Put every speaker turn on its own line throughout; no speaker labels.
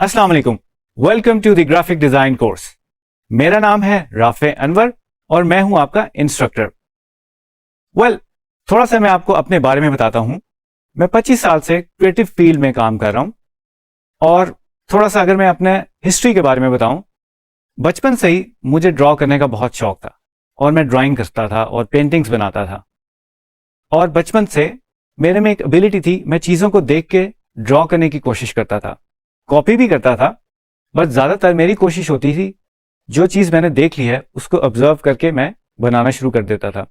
अस्सलाम वालेकुम, welcome to the graphic design course. मेरा नाम है राफे अनवर और मैं हूं आपका इंस्ट्रक्टर। थोड़ा सा मैं आपको अपने बारे में बताता हूं। मैं 25 साल से क्रिएटिव फील्ड में काम कर रहा हूं और थोड़ा सा अगर मैं अपने हिस्ट्री के बारे में बताऊं, बचपन से ही मुझे ड्रॉ करने का बहुत शौक था और मैं ड्राइंग करता था और पेंटिंग्स बनाता था। और बचपन से मेरे में एक एबिलिटी थी, मैं चीजों को देख के ड्रॉ करने की कोशिश करता था, कॉपी भी करता था, बस ज्यादातर मेरी कोशिश होती थी जो चीज मैंने देख ली है उसको ऑब्जर्व करके मैं बनाना शुरू कर देता था।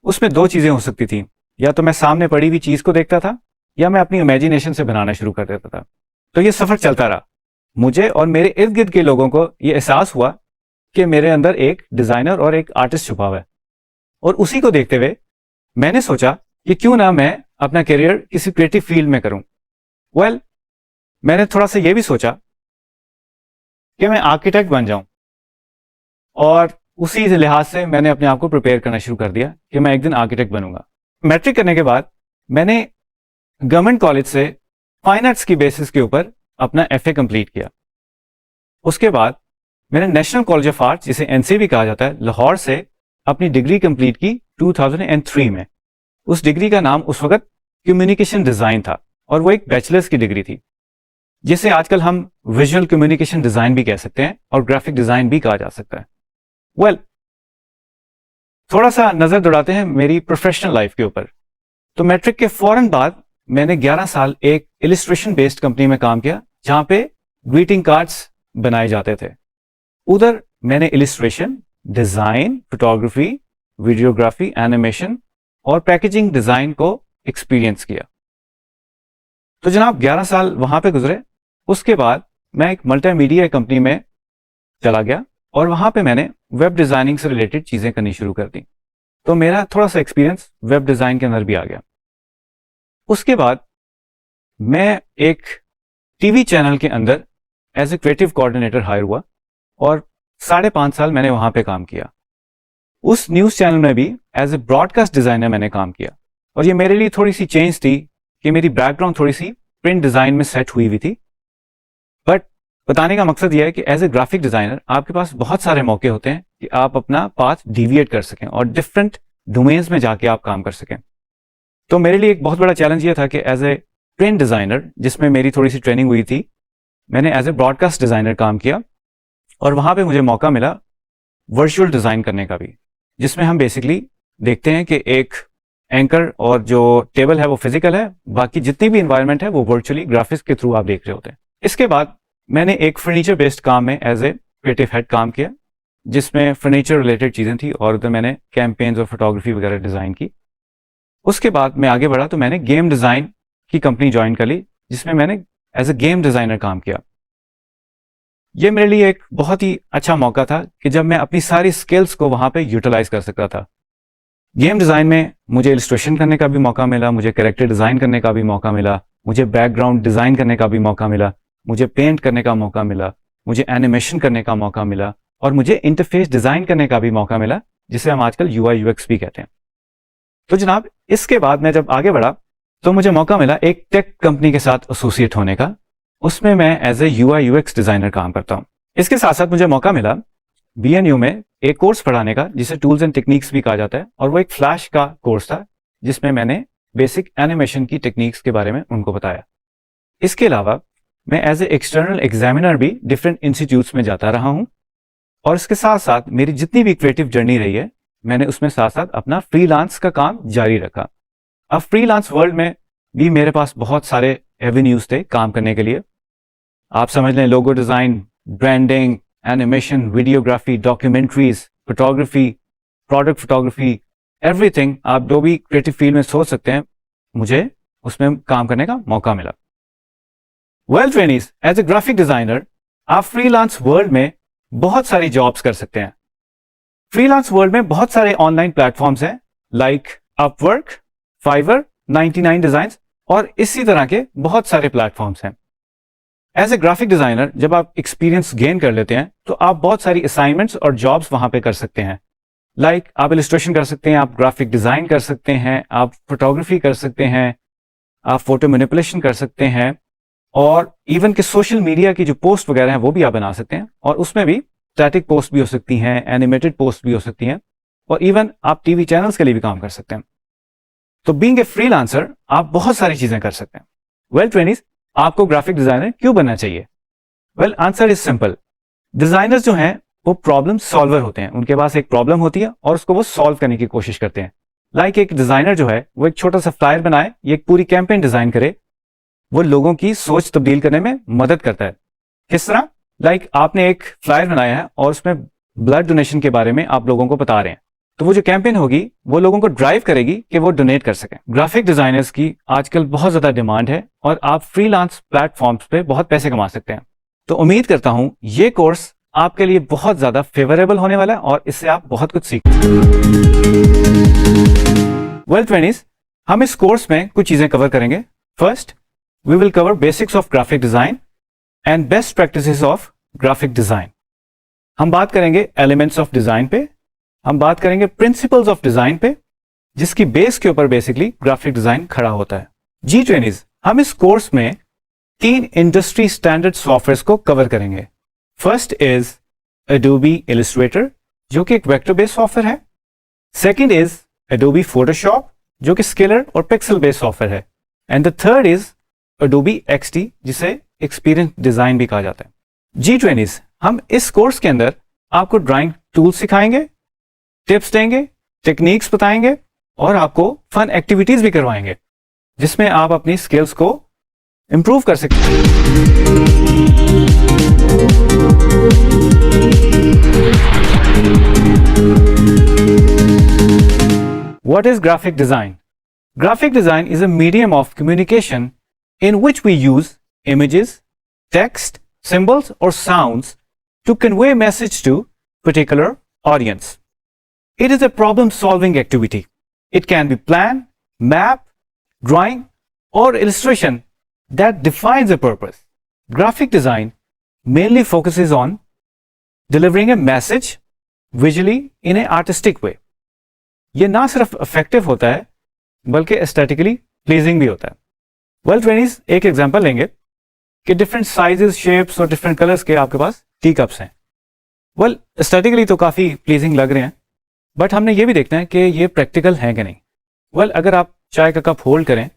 उसमें दो चीजें हो सकती थी, या तो मैं सामने पड़ी हुई चीज को देखता था या मैं अपनी इमेजिनेशन से बनाना शुरू कर देता था। तो ये सफर चलता रहा। मुझे और मेरे इर्द गिर्द के लोगों को ये एहसास हुआ कि मेरे अंदर एक डिजाइनर और एक आर्टिस्ट छुपा हुआ है, और उसी को देखते हुए मैंने सोचा कि क्यों ना मैं अपना करियर किसी क्रिएटिव फील्ड में करूं। मैंने थोड़ा सा ये भी सोचा कि मैं आर्किटेक्ट बन जाऊं, और उसी लिहाज से मैंने अपने आप को प्रिपेयर करना शुरू कर दिया कि मैं एक दिन आर्किटेक्ट बनूंगा। मैट्रिक करने के बाद मैंने गवर्नमेंट कॉलेज से फाइन आर्ट्स की बेसिस के ऊपर अपना एफए कंप्लीट किया। उसके बाद मैंने नेशनल कॉलेज ऑफ आर्ट्स, जिसे एनसीबी कहा जाता है, लाहौर से अपनी डिग्री कंप्लीट की 2003 में। उस डिग्री का नाम उस वक्त कम्युनिकेशन डिजाइन था और वो एक बैचलर्स की डिग्री थी, जिसे आजकल हम विजुअल कम्युनिकेशन डिजाइन भी कह सकते हैं और ग्राफिक डिजाइन भी कहा जा सकता है। थोड़ा सा नजर दौड़ाते हैं मेरी प्रोफेशनल लाइफ के ऊपर। तो मैट्रिक के फौरन बाद मैंने 11 साल एक इलिस्ट्रेशन बेस्ड कंपनी में काम किया, जहां पे ग्रीटिंग कार्ड्स बनाए जाते थे। उधर मैंने illustration, design, photography, videography, animation और पैकेजिंग डिजाइन को एक्सपीरियंस किया। तो जनाब 11 साल वहां पे गुजरे। उसके बाद मैं एक मल्टीमीडिया कंपनी में चला गया और वहां पे मैंने वेब डिजाइनिंग से रिलेटेड चीजें करनी शुरू कर दी। तो मेरा थोड़ा सा एक्सपीरियंस वेब डिजाइन के अंदर भी आ गया। उसके बाद मैं एक टीवी चैनल के अंदर as a creative coordinator hire हुआ और 5.5 साल मैंने वहां पे काम किया। उस न्यूज चैनल में भी एज ए ब्रॉडकास्ट डिजाइनर मैंने काम किया, और ये मेरे लिए थोड़ी सी चेंज थी कि मेरी बैकग्राउंड थोड़ी सी प्रिंट डिजाइन में सेट हुई थी। बट बताने का मकसद यह है कि एज ए ग्राफिक डिजाइनर आपके पास बहुत सारे मौके होते हैं कि आप अपना पाथ डिविएट कर सकें और डिफरेंट डोमेन्स में जाके आप काम कर सकें। तो मेरे लिए एक बहुत बड़ा चैलेंज ये था कि एज ए प्रिंट डिजाइनर, जिसमें मेरी थोड़ी सी ट्रेनिंग हुई थी, मैंने एज ए ब्रॉडकास्ट डिजाइनर काम किया और वहां पे मुझे मौका मिला वर्चुअल डिजाइन करने का भी, जिसमें हम बेसिकली देखते हैं कि एक एंकर और जो टेबल है वो फिजिकल है, बाकी जितनी भी इन्वायरमेंट है वो वर्चुअली ग्राफिक्स के थ्रू आप देख रहे होते हैं। इसके बाद मैंने एक फर्नीचर बेस्ड काम में एज ए क्रिएटिव हेड काम किया, जिसमें फर्नीचर रिलेटेड चीजें थी और उधर मैंने कैंपेन्स और फोटोग्राफी वगैरह डिजाइन की। उसके बाद मैं आगे बढ़ा तो मैंने गेम डिजाइन की कंपनी ज्वाइन कर ली, जिसमें मैंने एज ए गेम डिजाइनर काम किया। यह मेरे लिए एक बहुत ही अच्छा मौका था कि जब मैं अपनी सारी स्किल्स को वहां पे यूटिलाइज कर सकता था। गेम डिजाइन में मुझे इलस्ट्रेशन करने का भी मौका मिला, मुझे कैरेक्टर डिजाइन करने का भी मौका मिला, मुझे बैकग्राउंड डिजाइन करने का भी मौका मिला, मुझे पेंट करने का मौका मिला, मुझे एनिमेशन करने का मौका मिला, और मुझे इंटरफेस डिजाइन करने का भी मौका मिला, जिसे हम आजकल UI UX भी कहते हैं। तो जनाब इसके बाद मैं जब आगे बढ़ा तो मुझे मौका मिला एक टेक कंपनी के साथ एसोसिएट होने का। उसमें मैं as a UI UX designer काम करता हूं। इसके साथ साथ मुझे मौका मिला BNU में एक कोर्स पढ़ाने का, जिसे टूल्स एंड टेक्निक्स भी कहा जाता है, और वो एक फ्लैश का कोर्स था, जिसमें मैंने बेसिक एनिमेशन की टेक्निक्स के बारे में उनको बताया। इसके अलावा मैं एज ए एक्सटर्नल एग्जामिनर भी डिफरेंट इंस्टीट्यूट्स में जाता रहा हूं, और इसके साथ साथ मेरी जितनी भी क्रिएटिव जर्नी रही है, मैंने उसमें साथ साथ अपना फ्रीलांस का काम जारी रखा। अब फ्रीलांस वर्ल्ड में भी मेरे पास बहुत सारे एवेन्यूज थे काम करने के लिए। आप समझ लें logo design, branding, animation, videography, documentaries, photography, product photography, everything आप जो भी क्रिएटिव फील्ड में सोच सकते हैं, मुझे उसमें काम करने का मौका मिला। Trainees, as a graphic designer आप फ्रीलांस वर्ल्ड में बहुत सारी जॉब्स कर सकते हैं। फ्रीलांस वर्ल्ड में बहुत सारे ऑनलाइन प्लेटफॉर्म्स हैं, लाइक अपवर्क, फाइवर, 99 डिजाइन्स और इसी तरह के बहुत सारे प्लेटफॉर्म्स हैं। एज ए ग्राफिक डिजाइनर जब आप एक्सपीरियंस गेन कर लेते हैं तो आप बहुत सारी असाइनमेंट्स और जॉब्स वहां पे कर सकते हैं। लाइक आप इलस्ट्रेशन कर सकते हैं, आप ग्राफिक डिजाइन कर सकते हैं, आप फोटोग्राफी कर सकते हैं, आप फोटो मैनिपुलेशन कर सकते हैं, और इवन के सोशल मीडिया की जो पोस्ट वगैरह हैं वो भी आप बना सकते हैं, और उसमें भी स्टैटिक पोस्ट भी हो सकती हैं, एनिमेटेड पोस्ट भी हो सकती हैं, और इवन आप टीवी चैनल्स के लिए भी काम कर सकते हैं। तो बीइंग ए फ्रीलांसर आप बहुत सारी चीजें कर सकते हैं। वेल ट्रेनिज, आपको ग्राफिक डिजाइनर क्यों बनना चाहिए? Well answer is simple. Designers जो हैं वो प्रॉब्लम सॉल्वर होते हैं। उनके पास एक प्रॉब्लम होती है और उसको वो सॉल्व करने की कोशिश करते हैं। लाइक एक डिजाइनर जो है वो एक छोटा सा फ्लायर बनाए, ये एक पूरी कैंपेन डिजाइन करे, वो लोगों की सोच तब्दील करने में मदद करता है। किस तरह? लाइक आपने एक फ्लायर बनाया है और उसमें ब्लड डोनेशन के बारे में आप लोगों को बता रहे हैं, तो वो जो कैंपेन होगी वो लोगों को ड्राइव करेगी कि वो डोनेट कर सकें। ग्राफिक डिजाइनर्स की आजकल बहुत ज्यादा डिमांड है और आप फ्रीलांस प्लेटफॉर्म्स पे बहुत पैसे कमा सकते हैं। तो उम्मीद करता हूं ये कोर्स आपके लिए बहुत ज्यादा फेवरेबल होने वाला है और इससे आप बहुत कुछ सीख। वेल फ्रेंड्स, हम इस कोर्स में कुछ चीजें कवर करेंगे। First, we will cover basics of graphic design and best practices of graphic design. हम बात करेंगे एलिमेंट्स ऑफ डिजाइन पे, हम बात करेंगे प्रिंसिपल्स ऑफ डिजाइन पे, जिसकी बेस के ऊपर बेसिकली ग्राफिक डिजाइन खड़ा होता है। जी ट्रेनिज, हम इस कोर्स में 3 इंडस्ट्री स्टैंडर्ड सॉफ्टवेयर को कवर करेंगे। फर्स्ट इज Adobe Illustrator, जो कि एक वेक्टर बेस्ड सॉफ्टवेयर है। सेकंड इज Adobe Photoshop, जो कि स्केलर और पिक्सल बेस्ड सॉफ्टवेयर है। And the third is Adobe XD, जिसे एक्सपीरियंस डिजाइन भी कहा जाता है। जी ट्रेनिज, हम इस कोर्स के अंदर आपको ड्राइंग टूल्स सिखाएंगे, टिप्स देंगे, टेक्निक्स बताएंगे और आपको फन एक्टिविटीज भी करवाएंगे, जिसमें आप अपनी स्किल्स को इंप्रूव कर सकते हैं। What is graphic design? Graphic design is a medium of communication in which we use images, text, symbols, or sounds to convey a message to particular audience. It is a problem-solving activity. It can be plan, map, drawing, or illustration that defines a purpose. Graphic design mainly focuses on delivering a message visually in an artistic way. ये ना सिर्फ effective होता है बल्कि aesthetically pleasing भी होता है। Well friends, एक एग्जांपल लेंगे कि डिफरेंट साइजेस, शेप्स और डिफरेंट कलर्स के आपके पास टी कप्स हैं। वेल एस्थेटिकली तो काफ़ी प्लीजिंग लग रहे हैं, बट हमने ये भी देखना है कि ये प्रैक्टिकल हैं कि नहीं। वेल अगर आप चाय का कप होल्ड करें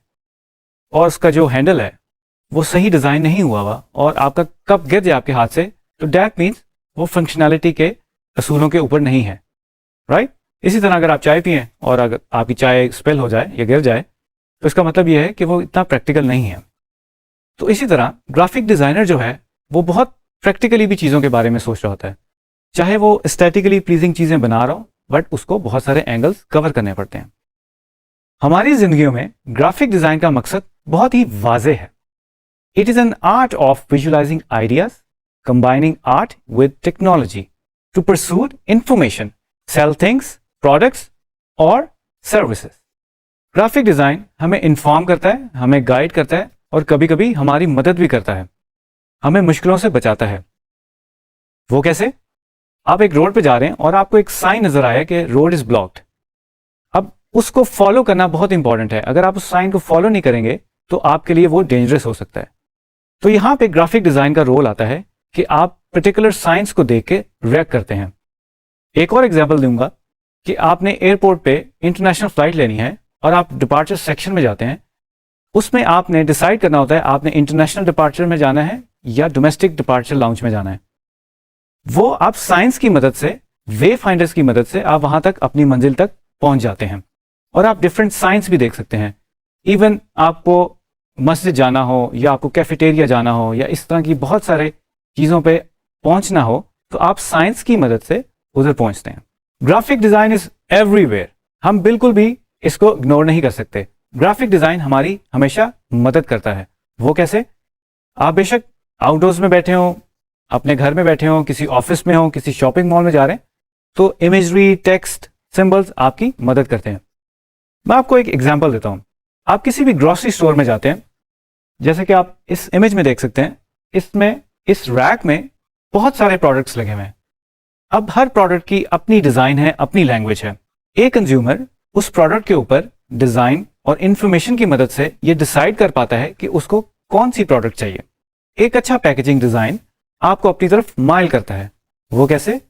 और उसका जो हैंडल है वो सही डिज़ाइन नहीं हुआ हुआ और आपका कप गिर जाए आपके हाथ से, तो डैट मीन्स वो फंक्शनैलिटी के असूलों के ऊपर नहीं है, राइट? इसी तरह अगर आप चाय पिएं और अगर आपकी चाय स्पिल हो जाए या गिर जाए, तो इसका मतलब यह है कि वो इतना प्रैक्टिकल नहीं है। तो इसी तरह ग्राफिक डिजाइनर जो है वो बहुत प्रैक्टिकली भी चीज़ों के बारे में सोच रहा होता है, चाहे वो एस्थेटिकली प्लीजिंग चीज़ें बना रहा हो, बट उसको बहुत सारे एंगल्स कवर करने पड़ते हैं। हमारी जिंदगियों में ग्राफिक डिजाइन का मकसद बहुत ही वाज़ेह है। It is an art of visualizing ideas, combining art with technology to pursue information, sell things, products और सर्विसेज। ग्राफिक डिजाइन हमें इन्फॉर्म करता है, हमें गाइड करता है और कभी कभी हमारी मदद भी करता है, हमें मुश्किलों से बचाता है। वो कैसे? आप एक रोड पे जा रहे हैं और आपको एक साइन नजर आया कि रोड इज ब्लॉक्ड। अब उसको फॉलो करना बहुत इंपॉर्टेंट है। अगर आप उस साइन को फॉलो नहीं करेंगे तो आपके लिए वो डेंजरस हो सकता है। तो यहां पे ग्राफिक डिजाइन का रोल आता है कि आप पर्टिकुलर साइंस को देख के रिएक्ट करते हैं। एक और एग्जाम्पल दूंगा कि आपने एयरपोर्ट पे इंटरनेशनल फ्लाइट लेनी है और आप डिपार्चर सेक्शन में जाते हैं। उसमें आपने डिसाइड करना होता है आपने इंटरनेशनल डिपार्चर में जाना है या डोमेस्टिक डिपार्चर लाउंज में जाना है। वो आप साइंस की मदद से, वे फाइंडर्स की मदद से आप वहां तक अपनी मंजिल तक पहुंच जाते हैं और आप डिफरेंट साइंस भी देख सकते हैं। इवन आपको मस्जिद जाना हो या आपको कैफेटेरिया जाना हो या इस तरह की बहुत सारे चीज़ों पे पहुंचना हो तो आप साइंस की मदद से उधर पहुंचते हैं। Graphic design is everywhere. हम बिल्कुल भी इसको इग्नोर नहीं कर सकते। ग्राफिक डिजाइन हमारी हमेशा मदद करता है। वो कैसे? आप बेशक आउटडोर्स में बैठे हो, अपने घर में बैठे हो, किसी ऑफिस में हो, किसी शॉपिंग मॉल में जा रहे हैं, तो इमेजरी, टेक्स्ट, सिंबल्स आपकी मदद करते हैं। मैं आपको एक एग्जांपल देता हूं। आप किसी भी ग्रोसरी स्टोर में जाते हैं, जैसे कि आप इस इमेज में देख सकते हैं, इसमें इस रैक में बहुत सारे प्रोडक्ट्स लगे हुए हैं। अब हर प्रोडक्ट की अपनी डिजाइन है, अपनी लैंग्वेज है। एक कंज्यूमर उस प्रोडक्ट के ऊपर डिजाइन और इंफॉर्मेशन की मदद से ये डिसाइड कर पाता है कि उसको कौन सी प्रोडक्ट चाहिए। एक अच्छा पैकेजिंग डिजाइन आपको अपनी तरफ माइल करता है। वो कैसे?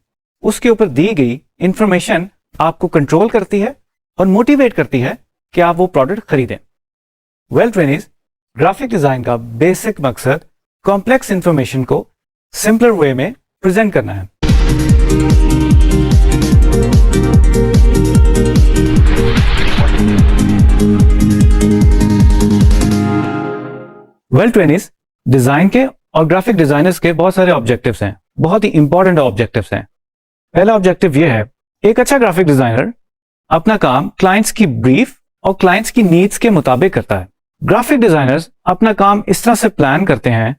उसके ऊपर दी गई इंफॉर्मेशन आपको कंट्रोल करती है और मोटिवेट करती है कि आप वो प्रोडक्ट खरीदें। वेल ट्रेनीज, ग्राफिक डिजाइन का बेसिक मकसद कॉम्प्लेक्स इंफॉर्मेशन को सिंपलर वे में प्रेजेंट करना है। वेल ट्रेनीज, डिजाइन के और ग्राफिक डिजाइनर्स के बहुत सारे ऑब्जेक्टिव्स हैं, बहुत ही इंपॉर्टेंट ऑब्जेक्टिव्स हैं। पहला ऑब्जेक्टिव यह है, एक अच्छा ग्राफिक डिजाइनर अपना काम क्लाइंट्स की ब्रीफ और क्लाइंट्स की नीड्स के मुताबिक करता है। ग्राफिक डिजाइनर्स अपना काम इस तरह से प्लान करते हैं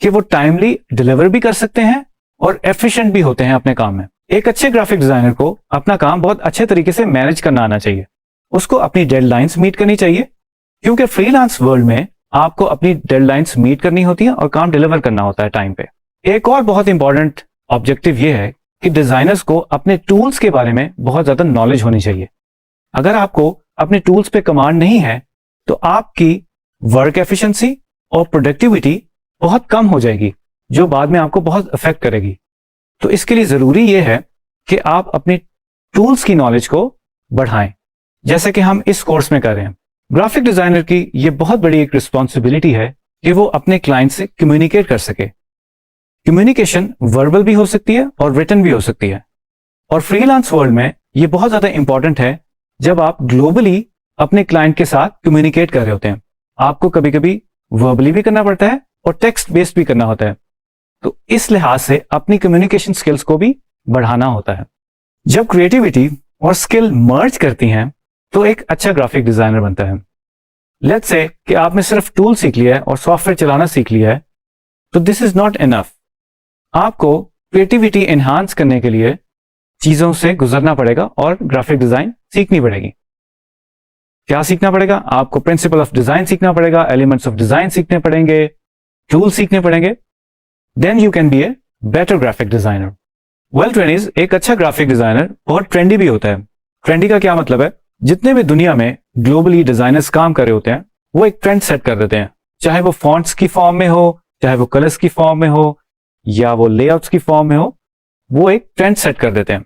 कि वो टाइमली डिलीवर भी कर सकते हैं और एफिशिएंट भी होते हैं अपने काम में। एक अच्छे ग्राफिक डिजाइनर को अपना काम बहुत अच्छे तरीके से मैनेज करना आना चाहिए। उसको अपनी डेडलाइंस मीट करनी चाहिए, क्योंकि फ्रीलांस वर्ल्ड में आपको अपनी डेडलाइंस मीट करनी होती है और काम डिलीवर करना होता है टाइम पे। एक और बहुत इंपॉर्टेंट ऑब्जेक्टिव ये है कि डिजाइनर्स को अपने टूल्स के बारे में बहुत ज्यादा नॉलेज होनी चाहिए। अगर आपको अपने टूल्स पे कमांड नहीं है तो आपकी वर्क एफिशिएंसी और प्रोडक्टिविटी बहुत कम हो जाएगी, जो बाद में आपको बहुत अफेक्ट करेगी। तो इसके लिए जरूरी यह है कि आप अपने टूल्स की नॉलेज को बढ़ाएं, जैसे कि हम इस कोर्स में कर रहे हैं। ग्राफिक डिजाइनर की यह बहुत बड़ी एक रिस्पॉन्सिबिलिटी है कि वो अपने क्लाइंट से कम्युनिकेट कर सके। कम्युनिकेशन वर्बल भी हो सकती है और रिटन भी हो सकती है, और फ्रीलांस वर्ल्ड में यह बहुत ज्यादा इंपॉर्टेंट है। जब आप ग्लोबली अपने क्लाइंट के साथ कम्युनिकेट कर रहे होते हैं, आपको कभी कभी वर्बली भी करना पड़ता है और टेक्स्ट बेस्ड भी करना होता है। तो इस लिहाज से अपनी कम्युनिकेशन स्किल्स को भी बढ़ाना होता है। जब क्रिएटिविटी और स्किल मर्ज करती हैं तो एक अच्छा ग्राफिक डिजाइनर बनता है। लेट्स से कि आपने सिर्फ टूल सीख लिया है और सॉफ्टवेयर चलाना सीख लिया है, तो दिस इज नॉट इनफ। आपको क्रिएटिविटी एनहांस करने के लिए चीजों से गुजरना पड़ेगा और ग्राफिक डिजाइन सीखनी पड़ेगी। क्या सीखना पड़ेगा? आपको प्रिंसिपल ऑफ डिजाइन सीखना पड़ेगा, एलिमेंट्स ऑफ डिजाइन सीखने पड़ेंगे, टूल सीखने पड़ेंगे। Then you can be a better graphic designer. Well trainees, एक अच्छा ग्राफिक डिजाइनर बहुत ट्रेंडी भी होता है। ट्रेंडी का क्या मतलब है? जितने भी दुनिया में ग्लोबली डिजाइनर्स काम कर रहे होते हैं, वो एक ट्रेंड सेट कर देते हैं, चाहे वो फॉन्ट्स की फॉर्म में हो, चाहे वो कलर्स की फॉर्म में हो, या वो लेआउट्स की फॉर्म में हो। वो एक ट्रेंड सेट कर देते हैं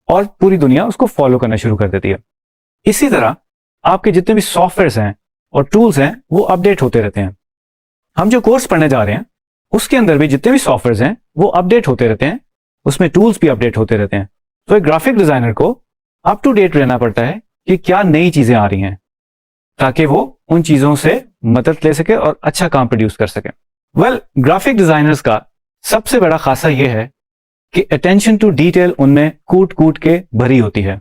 और पूरी दुनिया उसको फॉलो करना शुरू कर देती है। इसी तरह आपके जितने भी सॉफ्टवेयर्स हैं और टूल्स हैं, वो अपडेट होते रहते हैं। हम जो कोर्स पढ़ने जा रहे हैं उसके अंदर भी जितने भी सॉफ्टवेयर्स हैं वो अपडेट होते रहते हैं, उसमें टूल्स भी अपडेट होते रहते हैं। तो एक ग्राफिक डिजाइनर को अप टू डेट रहना पड़ता है कि क्या नई चीजें आ रही हैं, ताकि वो उन चीजों से मदद ले सके और अच्छा काम प्रोड्यूस कर सके। वेल, ग्राफिक डिजाइनर्स का सबसे बड़ा खासा यह है कि अटेंशन टू डिटेल उनमें कूट कूट के भरी होती है।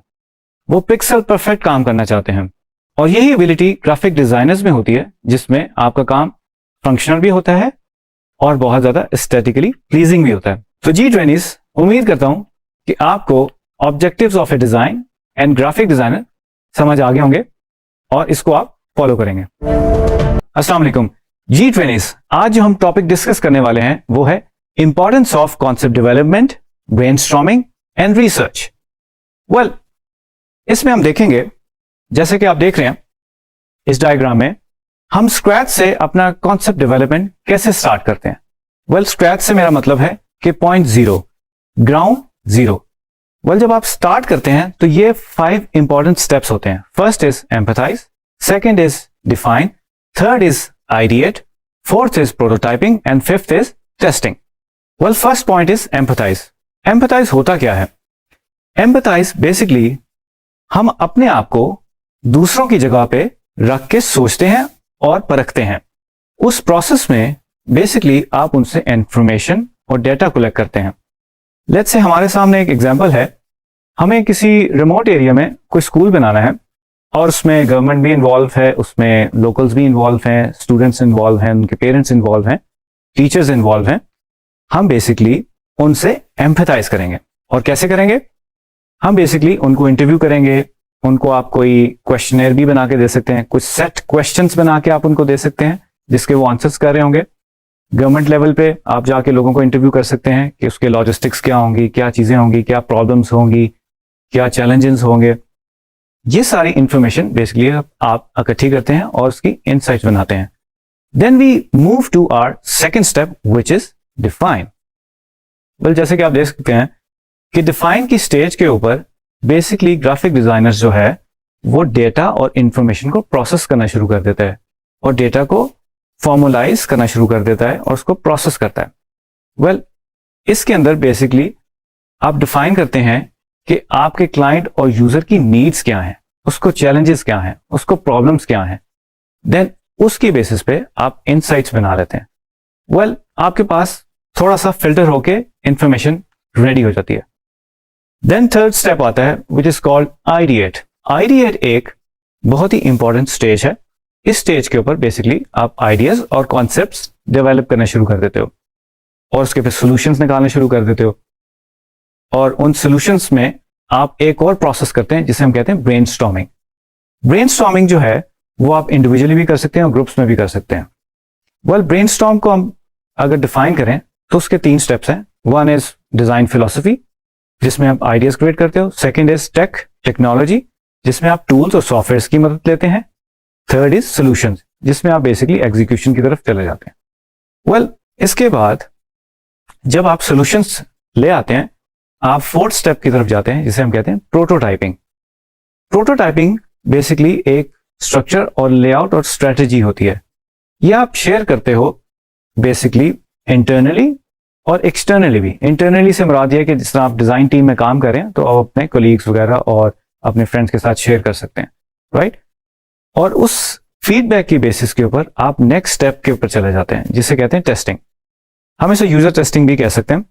वो पिक्सल परफेक्ट काम करना चाहते हैं, और यही एबिलिटी ग्राफिक डिजाइनर्स में होती है, जिसमें आपका काम फंक्शनल भी होता है और बहुत ज्यादा एस्थेटिकली प्लीजिंग भी होता है। तो जी ट्रेनीज, उम्मीद करता हूं कि आपको objectives of A design and graphic designer समझ आ गए होंगे और इसको आप फॉलो करेंगे। अस्सलाम वालेकुम जी ट्रेनीज, आज जो हम टॉपिक डिस्कस करने वाले हैं वो है importance of concept development, brainstorming and research. Well, इसमें हम देखेंगे, जैसे कि आप देख रहे हैं इस डायग्राम में, हम स्क्रैच से अपना कॉन्सेप्ट डेवलपमेंट कैसे स्टार्ट करते हैं। वेल, स्क्रैच से मेरा मतलब है कि point zero, ground zero. Well, जब आप स्टार्ट करते हैं तो ये 5 इंपॉर्टेंट स्टेप्स होते हैं। First is empathise, second is define, third is ideate, fourth is prototyping and fifth is testing. Well, first point is empathise. Empathise होता क्या है? एम्पैथाइज बेसिकली हम अपने आप को दूसरों की जगह पे रख के सोचते हैं और परखते हैं। उस प्रोसेस में बेसिकली आप उनसे इंफॉर्मेशन और डेटा कलेक्ट करते हैं। लेट्स से हमारे सामने एक एग्जांपल है, हमें किसी रिमोट एरिया में कोई स्कूल बनाना है और उसमें गवर्नमेंट भी इन्वॉल्व है, उसमें लोकल्स भी इन्वॉल्व हैं, स्टूडेंट्स इन्वॉल्व हैं, उनके पेरेंट्स इन्वॉल्व हैं, टीचर्स इन्वॉल्व हैं। हम बेसिकली उनसे एम्पैथाइज करेंगे। और कैसे करेंगे? हम बेसिकली उनको इंटरव्यू करेंगे, उनको आप कोई क्वेश्चनर भी बना के दे सकते हैं, कुछ सेट क्वेश्चंस बना के आप उनको दे सकते हैं जिसके वो आंसर्स कर रहे होंगे। गवर्नमेंट लेवल पे आप जाके लोगों को इंटरव्यू कर सकते हैं कि उसके लॉजिस्टिक्स क्या होंगी, क्या चीजें होंगी, क्या प्रॉब्लम्स होंगी, क्या चैलेंजेस होंगे। ये सारी इंफॉर्मेशन बेसिकली आप इकट्ठी करते हैं और उसकी इनसाइट्स बनाते हैं. Then we move to our second step which is define. Well, जैसे कि आप देख सकते हैं कि डिफाइन की स्टेज के ऊपर बेसिकली ग्राफिक डिजाइनर्स जो है वो डेटा और इंफॉर्मेशन को प्रोसेस करना शुरू कर देता है और डेटा को फॉर्मुलाइज करना शुरू कर देता है और उसको प्रोसेस करता है. वेल, इसके अंदर बेसिकली आप डिफाइन करते हैं कि आपके क्लाइंट और यूजर की नीड्स क्या हैं, उसको चैलेंजेस क्या हैं, उसको प्रॉब्लम्स क्या हैं. देन उसकी बेसिस पे आप इनसाइट्स बना लेते हैं. वेल, आपके पास थोड़ा सा फिल्टर होके इंफॉर्मेशन रेडी हो जाती है. देन थर्ड स्टेप आता है which is called ideate. Ideate एक बहुत ही इंपॉर्टेंट स्टेज है. इस स्टेज के ऊपर बेसिकली आप आइडियाज और कॉन्सेप्ट्स डेवलप करना शुरू कर देते हो और उसके फिर सॉल्यूशंस निकालना शुरू कर देते हो और उन सॉल्यूशंस में आप एक और प्रोसेस करते हैं जिसे हम कहते हैं ब्रेनस्टॉर्मिंग. ब्रेनस्टॉर्मिंग जो है वो आप इंडिविजुअली भी कर सकते हैं और ग्रुप्स में भी कर सकते हैं. वेल, ब्रेनस्टॉर्म को हम अगर डिफाइन करें तो उसके 3 स्टेप्स हैं. वन इज डिजाइन फिलॉसफी जिसमें आप आइडियाज क्रिएट करते हो. सेकंड इज टेक्नोलॉजी जिसमें आप टूल्स और सॉफ्टवेयर की मदद लेते हैं. थर्ड इज सॉल्यूशंस जिसमें आप बेसिकली एग्जीक्यूशन की तरफ चले जाते हैं. वेल, इसके बाद जब आप सॉल्यूशंस ले आते हैं आप फोर्थ स्टेप की तरफ जाते हैं जिसे हम कहते हैं प्रोटोटाइपिंग. प्रोटोटाइपिंग बेसिकली एक स्ट्रक्चर और लेआउट और स्ट्रेटेजी होती है. यह आप शेयर करते हो बेसिकली इंटरनली और एक्सटर्नली भी. इंटरनली से मुराद है कि जिस तरह आप डिजाइन टीम में काम करें तो आप अपने कोलीग्स वगैरह और अपने फ्रेंड्स के साथ शेयर कर सकते हैं, राइट. और उस फीडबैक की बेसिस के ऊपर आप नेक्स्ट स्टेप के ऊपर चले जाते हैं जिसे कहते हैं टेस्टिंग. हम इसे यूजर टेस्टिंग भी कह सकते हैं.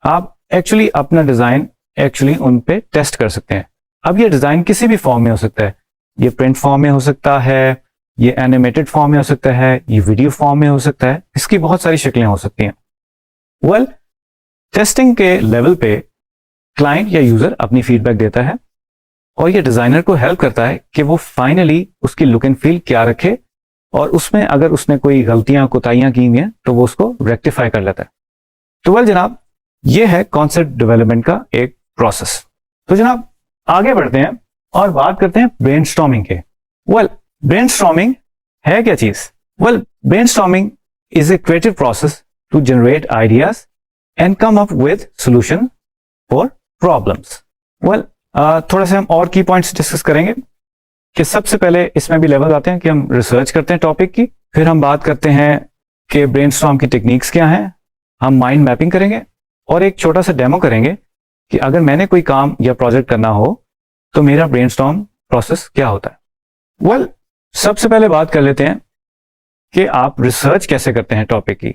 आप एक्चुअली अपना डिजाइन एक्चुअली उन पे टेस्ट कर सकते हैं. अब ये डिजाइन किसी भी फॉर्म में हो सकता है. ये प्रिंट फॉर्म में हो सकता है, ये एनिमेटेड फॉर्म में हो सकता है, ये वीडियो फॉर्म में हो सकता है. इसकी बहुत सारी शक्लें हो सकती हैं. वेल, टेस्टिंग के लेवल पे क्लाइंट या यूजर अपनी फीडबैक देता है और ये डिजाइनर को हेल्प करता है कि वो फाइनली उसकी लुक एंड फील क्या रखे और उसमें अगर उसने कोई गलतियां कोताहियां की हुई हैं तो वो उसको रेक्टिफाई कर लेता है. तो वेल जनाब, ये है कॉन्सेप्ट डेवलपमेंट का एक प्रोसेस. तो जनाब आगे बढ़ते हैं और बात करते हैं ब्रेनस्टॉर्मिंग के. वेल, ब्रेनस्टॉर्मिंग है क्या चीज? Well, brainstorming is a creative process to generate ideas and come up with solution for problems. Well, थोड़ा सा हम और की पॉइंट्स डिस्कस करेंगे कि सबसे पहले इसमें भी लेवल आते हैं कि हम रिसर्च करते हैं टॉपिक की, फिर हम बात करते हैं कि ब्रेनस्टॉर्म की टेक्निक्स क्या हैं, हम माइंड मैपिंग करेंगे और एक छोटा सा डेमो करेंगे कि अगर मैंने कोई काम या प्रोजेक्ट करना हो तो मेरा ब्रेनस्टॉर्म प्रोसेस क्या होता है. वेल, सबसे पहले बात कर लेते हैं कि आप रिसर्च कैसे करते हैं टॉपिक की.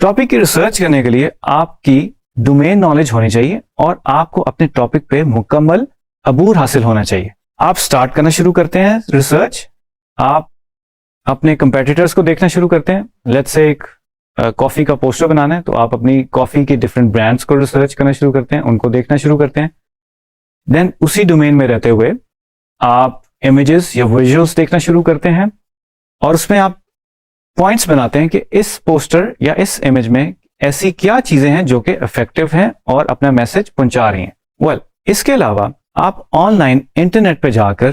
टॉपिक की रिसर्च करने के लिए आपकी डोमेन नॉलेज होनी चाहिए और आपको अपने टॉपिक पे मुकम्मल अबूर हासिल होना चाहिए. आप स्टार्ट करना शुरू करते हैं रिसर्च, आप अपने कंपेटिटर्स को देखना शुरू करते हैं. लेट्स से एक कॉफी का पोस्टर बनाना है तो आप अपनी कॉफी के डिफरेंट ब्रांड्स को रिसर्च करना शुरू करते हैं, उनको देखना शुरू करते हैं. देन उसी डोमेन में रहते हुए आप इमेजेस या विजुअल्स देखना शुरू करते हैं और उसमें आप पॉइंट्स बनाते हैं कि इस पोस्टर या इस इमेज में ऐसी क्या चीजें हैं जो कि इफेक्टिव हैं और अपना मैसेज पहुंचा रही हैं. वेल, इसके अलावा आप ऑनलाइन इंटरनेट पे जाकर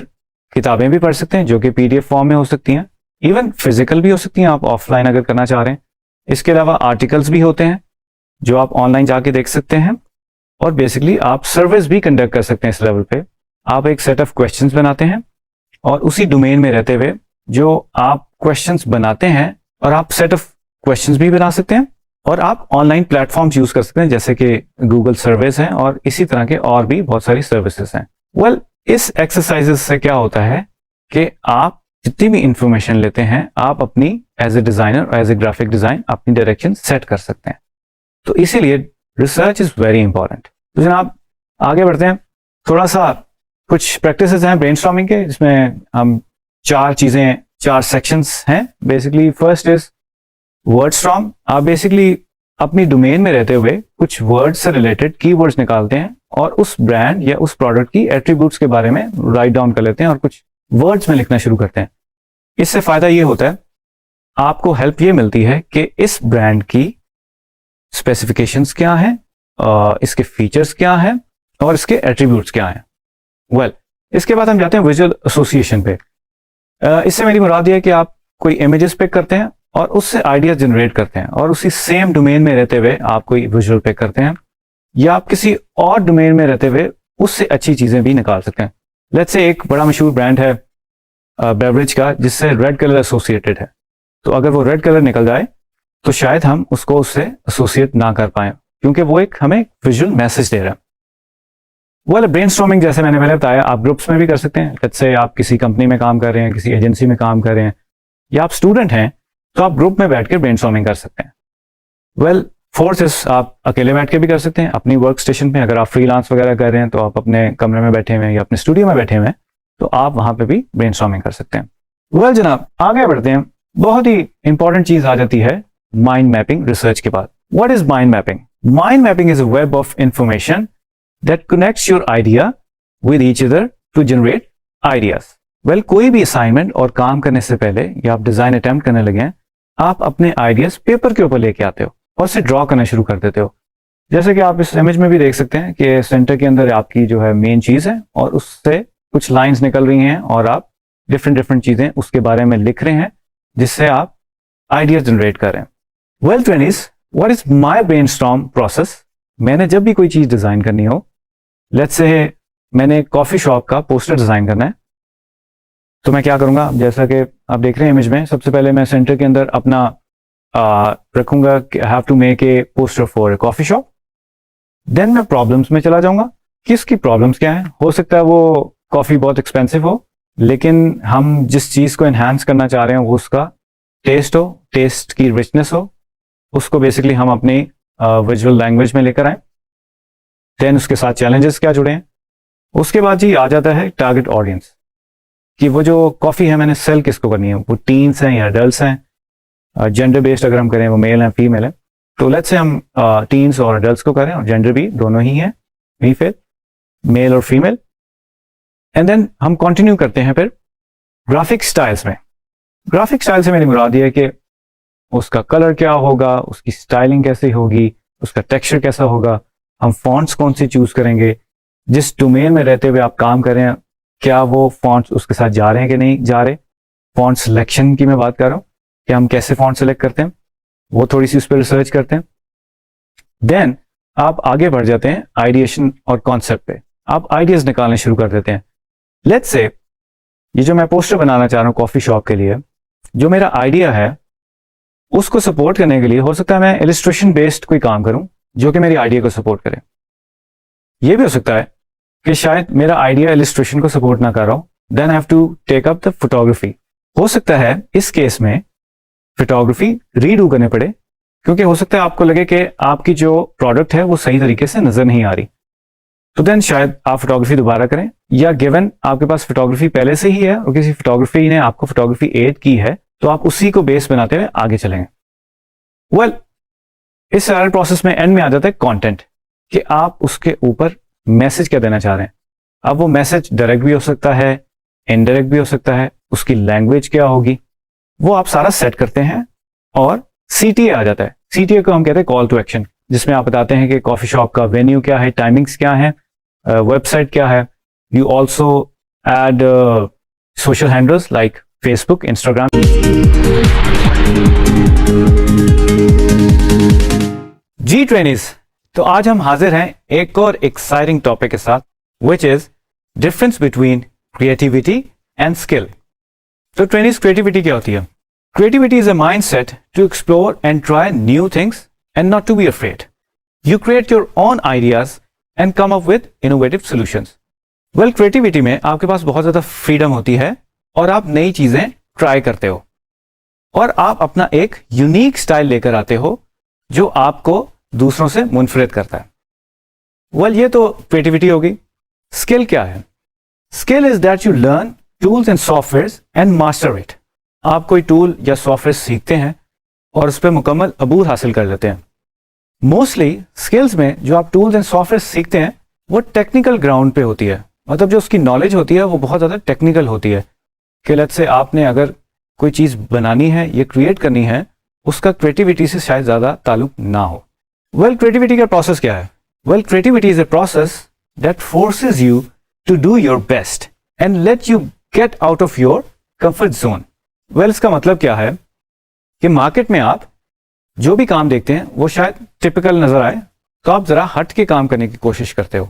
किताबें भी पढ़ सकते हैं जो कि पीडीएफ फॉर्म में हो सकती हैं, इवन फिजिकल भी हो सकती हैं, आप ऑफलाइन अगर करना चाह रहे हैं. इसके अलावा आर्टिकल्स भी होते हैं जो आप ऑनलाइन जाके देख सकते हैं और बेसिकली आप सर्विस भी कंडक्ट कर सकते हैं. इस लेवल पे आप एक सेट ऑफ क्वेश्चंस बनाते हैं और उसी डोमेन में रहते हुए जो आप क्वेश्चंस बनाते हैं और आप सेट ऑफ क्वेश्चंस भी बना सकते हैं और आप ऑनलाइन प्लेटफॉर्म्स यूज कर सकते हैं जैसे कि गूगल सर्विस हैं और इसी तरह के और भी बहुत सारी सर्विसेज हैं. वेल, इस एक्सरसाइजेस से क्या होता है कि आप जितनी भी इंफॉर्मेशन लेते हैं आप अपनी एज ए डिजाइनर और एज ए ग्राफिक डिजाइन अपनी डायरेक्शन सेट कर सकते हैं. तो इसीलिए रिसर्च इज वेरी इंपॉर्टेंट. तो जनाब आगे बढ़ते हैं. थोड़ा सा कुछ प्रैक्टिसेस हैं ब्रेनस्टॉर्मिंग के जिसमें हम 4 सेक्शंस हैं. Basically first is wordstorm. आप बेसिकली अपनी डोमेन में रहते हुए कुछ वर्ड से रिलेटेड कीवर्ड्स निकालते हैं और उस ब्रांड या उस प्रोडक्ट की एट्रीब्यूट्स के बारे में राइट डाउन कर लेते हैं और कुछ वर्ड्स में लिखना शुरू करते हैं. इससे फायदा ये होता है, आपको हेल्प ये मिलती है कि इस ब्रांड की स्पेसिफिकेशंस क्या हैं, इसके फीचर्स क्या हैं और इसके एट्रीब्यूट्स क्या हैं. वेल, इसके बाद हम जाते हैं विजुअल एसोसिएशन पे। इससे मेरी मुराद ये है कि आप कोई इमेजेस पिक करते हैं और उससे आइडियाज जनरेट करते हैं, और उसी सेम डोमेन में रहते हुए आप कोई विजुअल पिक करते हैं, या आप किसी और डोमेन में रहते हुए उससे अच्छी चीजें भी निकाल सकते हैं। लेट्स से एक बड़ा मशहूर ब्रांड है बेवरेज का जिससे रेड कलर एसोसिएटेड है, तो अगर वो रेड कलर निकल जाए तो शायद हम उसको उससे एसोसिएट ना कर पाए, क्योंकि वो एक हमें विजुअल मैसेज दे रहा है। वेल, ब्रेनस्टॉर्मिंग जैसे मैंने पहले बताया आप ग्रुप्स में भी कर सकते हैं। लेट्स से आप किसी कंपनी में काम कर रहे हैं, किसी एजेंसी में काम कर रहे हैं, या आप स्टूडेंट हैं, तो आप ग्रुप में बैठ कर ब्रेनस्टॉर्मिंग कर सकते हैं। वेल, फोर्थ इज आप अकेले बैठ के भी कर सकते हैं अपनी वर्क स्टेशन पे। अगर आप फ्रीलांस वगैरह कर रहे हैं तो आप अपने कमरे में बैठे हुए हैं या अपने स्टूडियो में बैठे हुए हैं, तो आप वहां पे भी ब्रेनस्टॉर्मिंग कर सकते हैं। वेल जनाब, आगे बढ़ते हैं। बहुत ही इंपॉर्टेंट चीज आ जाती है माइंड मैपिंग रिसर्च के बाद। What is mind mapping? Mind mapping is a web of information that connects your idea with each other to generate ideas. Well, कोई भी असाइनमेंट और काम करने से पहले या आप डिजाइन अटेम्प्ट करने लगे हैं, आप अपने आइडियाज पेपर के ऊपर लेके आते हो और उसे ड्रॉ करना शुरू कर देते हो। जैसे कि आप इस इमेज में भी देख सकते हैं कि सेंटर के अंदर आपकी जो है मेन चीज है और उससे कुछ लाइंस निकल रही हैं और आप डिफरेंट चीजें उसके बारे में लिख रहे हैं जिससे आप आइडिया जनरेट कर रहे हैं। Well trainees, what is my brainstorm process? मैंने जब भी कोई चीज डिजाइन करनी हो, लेट्स से मैंने कॉफी शॉप का पोस्टर डिजाइन करना है, तो मैं क्या करूंगा, जैसा कि आप देख रहे हैं इमेज में, सबसे पहले मैं सेंटर के अंदर अपना रखूंगा कि I have to make a poster for a coffee shop. Then मैं प्रॉब्लम्स में चला जाऊंगा। किसकी प्रॉब्लम्स क्या है? हो सकता है वो कॉफी बहुत एक्सपेंसिव हो, लेकिन हम जिस चीज को एनहांस करना चाह रहे हैं वो उसका टेस्ट हो, टेस्ट की रिचनेस हो, उसको बेसिकली हम अपनी विजुअल लैंग्वेज में लेकर आए। देन उसके साथ चैलेंजेस क्या जुड़े हैं। उसके बाद जी आ जाता है टारगेट ऑडियंस, कि वो जो कॉफी है मैंने सेल किसको करनी है, वो टीन्स हैं या एडल्ट्स हैं। जेंडर बेस्ड अगर हम करें, वो मेल हैं फीमेल है, तो लेट्स से हम टीन्स और एडल्ट्स को करें, और जेंडर भी दोनों ही हैं, फीमेल, मेल और फीमेल। एंड देन हम कंटिन्यू करते हैं फिर ग्राफिक स्टाइल्स में। ग्राफिक स्टाइल से मेरी मुराद ये है कि उसका कलर क्या होगा, उसकी स्टाइलिंग कैसी होगी, उसका टेक्सचर कैसा होगा, हम फॉन्ट्स कौन सी चूज करेंगे, जिस डोमेन में रहते हुए आप काम कर रहे हैं क्या वो फॉन्ट्स उसके साथ जा रहे हैं कि नहीं जा रहे। फॉन्ट सिलेक्शन की मैं बात कर रहा हूं कि हम कैसे फॉन्ट सेलेक्ट करते हैं, वो थोड़ी सी उस पर रिसर्च करते हैं। देन आप आगे बढ़ जाते हैं आइडिएशन और कॉन्सेप्ट पे, आप आइडियाज निकालने शुरू कर देते हैं। लेट्स से ये जो मैं पोस्टर बनाना चाह रहा हूं कॉफी शॉप के लिए, जो मेरा आइडिया है उसको सपोर्ट करने के लिए हो सकता है मैं इलिस्ट्रेशन बेस्ड कोई काम करूं जो कि मेरी आइडिया को सपोर्ट करे। ये भी हो सकता है कि शायद मेरा आइडिया इलिस्ट्रेशन को सपोर्ट ना कर रहा हूं, then I have to take up the photography. हो सकता है इस केस में फोटोग्राफी रीडू करने पड़े, क्योंकि हो सकता है आपको लगे कि आपकी जो प्रोडक्ट है वो सही तरीके से नजर नहीं आ रही, तो देन शायद आप फोटोग्राफी दोबारा करें, या गिवन आपके पास फोटोग्राफी पहले से ही है और किसी फोटोग्राफी ने आपको फोटोग्राफी एड की है, तो आप उसी को बेस बनाते हुए आगे चलेंगे। वेल, इस सारे प्रोसेस में एंड में आ जाता है कंटेंट, कि आप उसके ऊपर मैसेज क्या देना चाह रहे हैं। अब वो मैसेज डायरेक्ट भी हो सकता है, इनडायरेक्ट भी हो सकता है, उसकी लैंग्वेज क्या होगी, वो आप सारा सेट करते हैं और सीटीए आ जाता है। सीटीए को हम कहते हैं कॉल टू एक्शन, जिसमें आप बताते हैं कि कॉफी शॉप का वेन्यू क्या है, टाइमिंग्स क्या है, वेबसाइट क्या है। You also add social handles like Facebook, Instagram. जी ट्रेनिज, तो आज हम हाजिर हैं एक और एक्साइटिंग टॉपिक के साथ, which is difference between creativity and skill. तो ट्रेनिज, क्रिएटिविटी क्या होती है? Creativity is a mindset to explore and try new things and not to be afraid. You create your own ideas and come up with innovative solutions. Well, creativity में आपके पास बहुत ज्यादा freedom होती है और आप नई चीजें ट्राई करते हो और आप अपना एक यूनिक स्टाइल लेकर आते हो जो आपको दूसरों से मुनफरिद करता है। वेल, ये तो क्रिएटिविटी होगी। स्किल क्या है? Skill is that you learn tools and software and master it. आप कोई टूल या सॉफ्टवेयर सीखते हैं और उस पर मुकम्मल अबूर हासिल कर लेते हैं। मोस्टली स्किल्स में जो आप टूल्स एंड सॉफ्टवेयर सीखते हैं वो टेक्निकल ग्राउंड पे होती है, मतलब जो उसकी नॉलेज होती है वो बहुत ज्यादा टेक्निकल होती है, कि लेट्स से आपने अगर कोई चीज बनानी है या क्रिएट करनी है, उसका क्रिएटिविटी से शायद ज्यादा ताल्लुक ना हो। वेल, क्रिएटिविटी का प्रोसेस क्या है? Well, creativity is a process that forces you to do your best and let you get out of your comfort zone. Well, इसका मतलब क्या है कि मार्केट में आप जो भी काम देखते हैं वो शायद टिपिकल नजर आए, तो आप जरा हट के काम करने की कोशिश करते हो।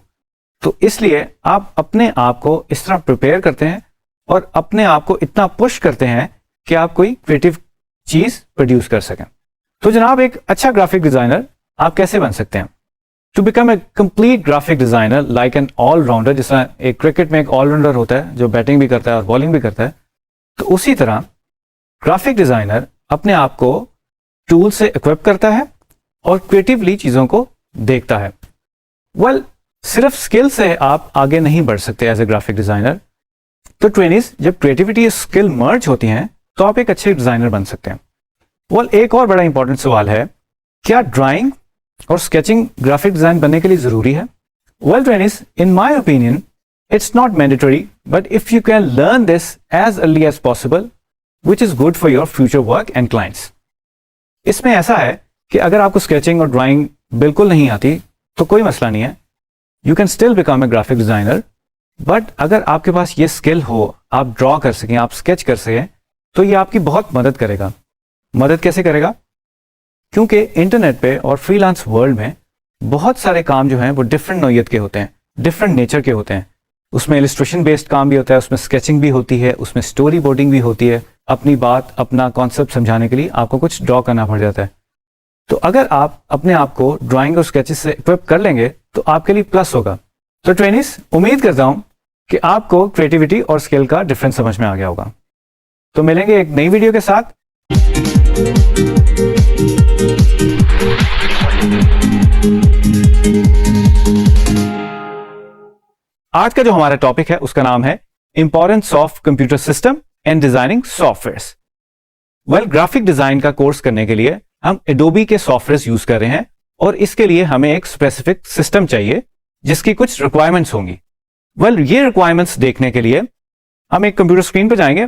तो इसलिए आप अपने आप को इस तरह प्रिपेयर करते हैं और अपने आप को इतना पुश करते हैं कि आप कोई क्रिएटिव चीज प्रोड्यूस कर सकें। तो जनाब, एक अच्छा ग्राफिक डिजाइनर आप कैसे बन सकते हैं? To become a complete graphic designer like an allrounder, जैसा एक क्रिकेट में एक ऑलराउंडर होता है जो बैटिंग भी करता है और बॉलिंग भी करता है, तो उसी तरह ग्राफिक डिजाइनर अपने आप को टूल से इक्विप करता है और क्रिएटिवली चीजों को देखता है। वेल, सिर्फ स्किल से आप आगे नहीं बढ़ सकते एज ए ग्राफिक डिजाइनर। तो ट्रेनिज, जब क्रिएटिविटी स्किल मर्ज होती हैं तो आप एक अच्छे डिजाइनर बन सकते हैं। वेल, एक और बड़ा इंपॉर्टेंट सवाल है, क्या ड्राइंग और स्केचिंग ग्राफिक डिजाइन बनने के लिए जरूरी है? Well trainees, in my opinion it's not mandatory, but if you can learn this as early as possible, which is good for your future work and clients. इसमें ऐसा है कि अगर आपको स्केचिंग और ड्राइंग बिल्कुल नहीं आती तो कोई मसला नहीं है, you can still become a graphic designer. But अगर आपके पास ये स्किल हो, आप ड्रॉ कर सकें, आप स्केच कर सकें, तो ये आपकी बहुत मदद करेगा। मदद कैसे करेगा? क्योंकि इंटरनेट पे और फ्रीलांस वर्ल्ड में बहुत सारे काम जो हैं वो डिफरेंट नौयत के होते हैं, डिफरेंट नेचर के होते हैं। उसमें इलस्ट्रेशन बेस्ड काम भी होता है, उसमें स्केचिंग भी होती है, उसमें स्टोरी बोर्डिंग भी होती है। अपनी बात, अपना कॉन्सेप्ट समझाने के लिए आपको कुछ ड्रॉ करना पड़ जाता है। तो अगर आप अपने आप को ड्राइंग और स्केचेस से इक्विप कर लेंगे तो आपके लिए प्लस होगा। तो ट्रेनिस, उम्मीद करता हूं कि आपको क्रिएटिविटी और स्किल का डिफरेंस समझ में आ गया होगा। तो मिलेंगे एक नई वीडियो के साथ। आज का जो हमारा टॉपिक है उसका नाम है importance of computer system and designing softwares. Well, graphic design का कोर्स करने के लिए हम एडोबी के सॉफ्टवेयर यूज कर रहे हैं और इसके लिए हमें एक स्पेसिफिक सिस्टम चाहिए जिसकी कुछ रिक्वायरमेंट्स होंगी। वेल, ये रिक्वायरमेंट्स देखने के लिए हम एक कंप्यूटर स्क्रीन पर जाएंगे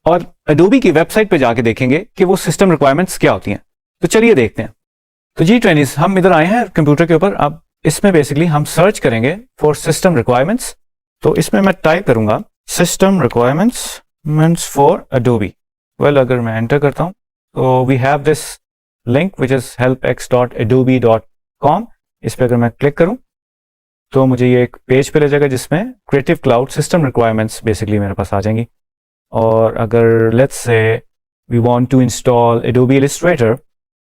और एडोबी की वेबसाइट पे जाके देखेंगे कि वो सिस्टम रिक्वायरमेंट्स क्या होती हैं। तो चलिए देखते हैं। तो जी ट्रेनिस, हम इधर आए हैं कंप्यूटर के ऊपर। अब इसमें बेसिकली हम सर्च करेंगे फॉर सिस्टम रिक्वायरमेंट्स। तो इसमें मैं टाइप करूंगा system requirements for Adobe. Well, अगर मैं एंटर करता हूं तो we have this link which is helpx.adobe.com। इस पर अगर मैं क्लिक करूं तो मुझे ये एक पेज पे ले जाएगा जिसमें creative cloud system requirements basically मेरे पास आ जाएंगी। और अगर let's say we want to install Adobe Illustrator,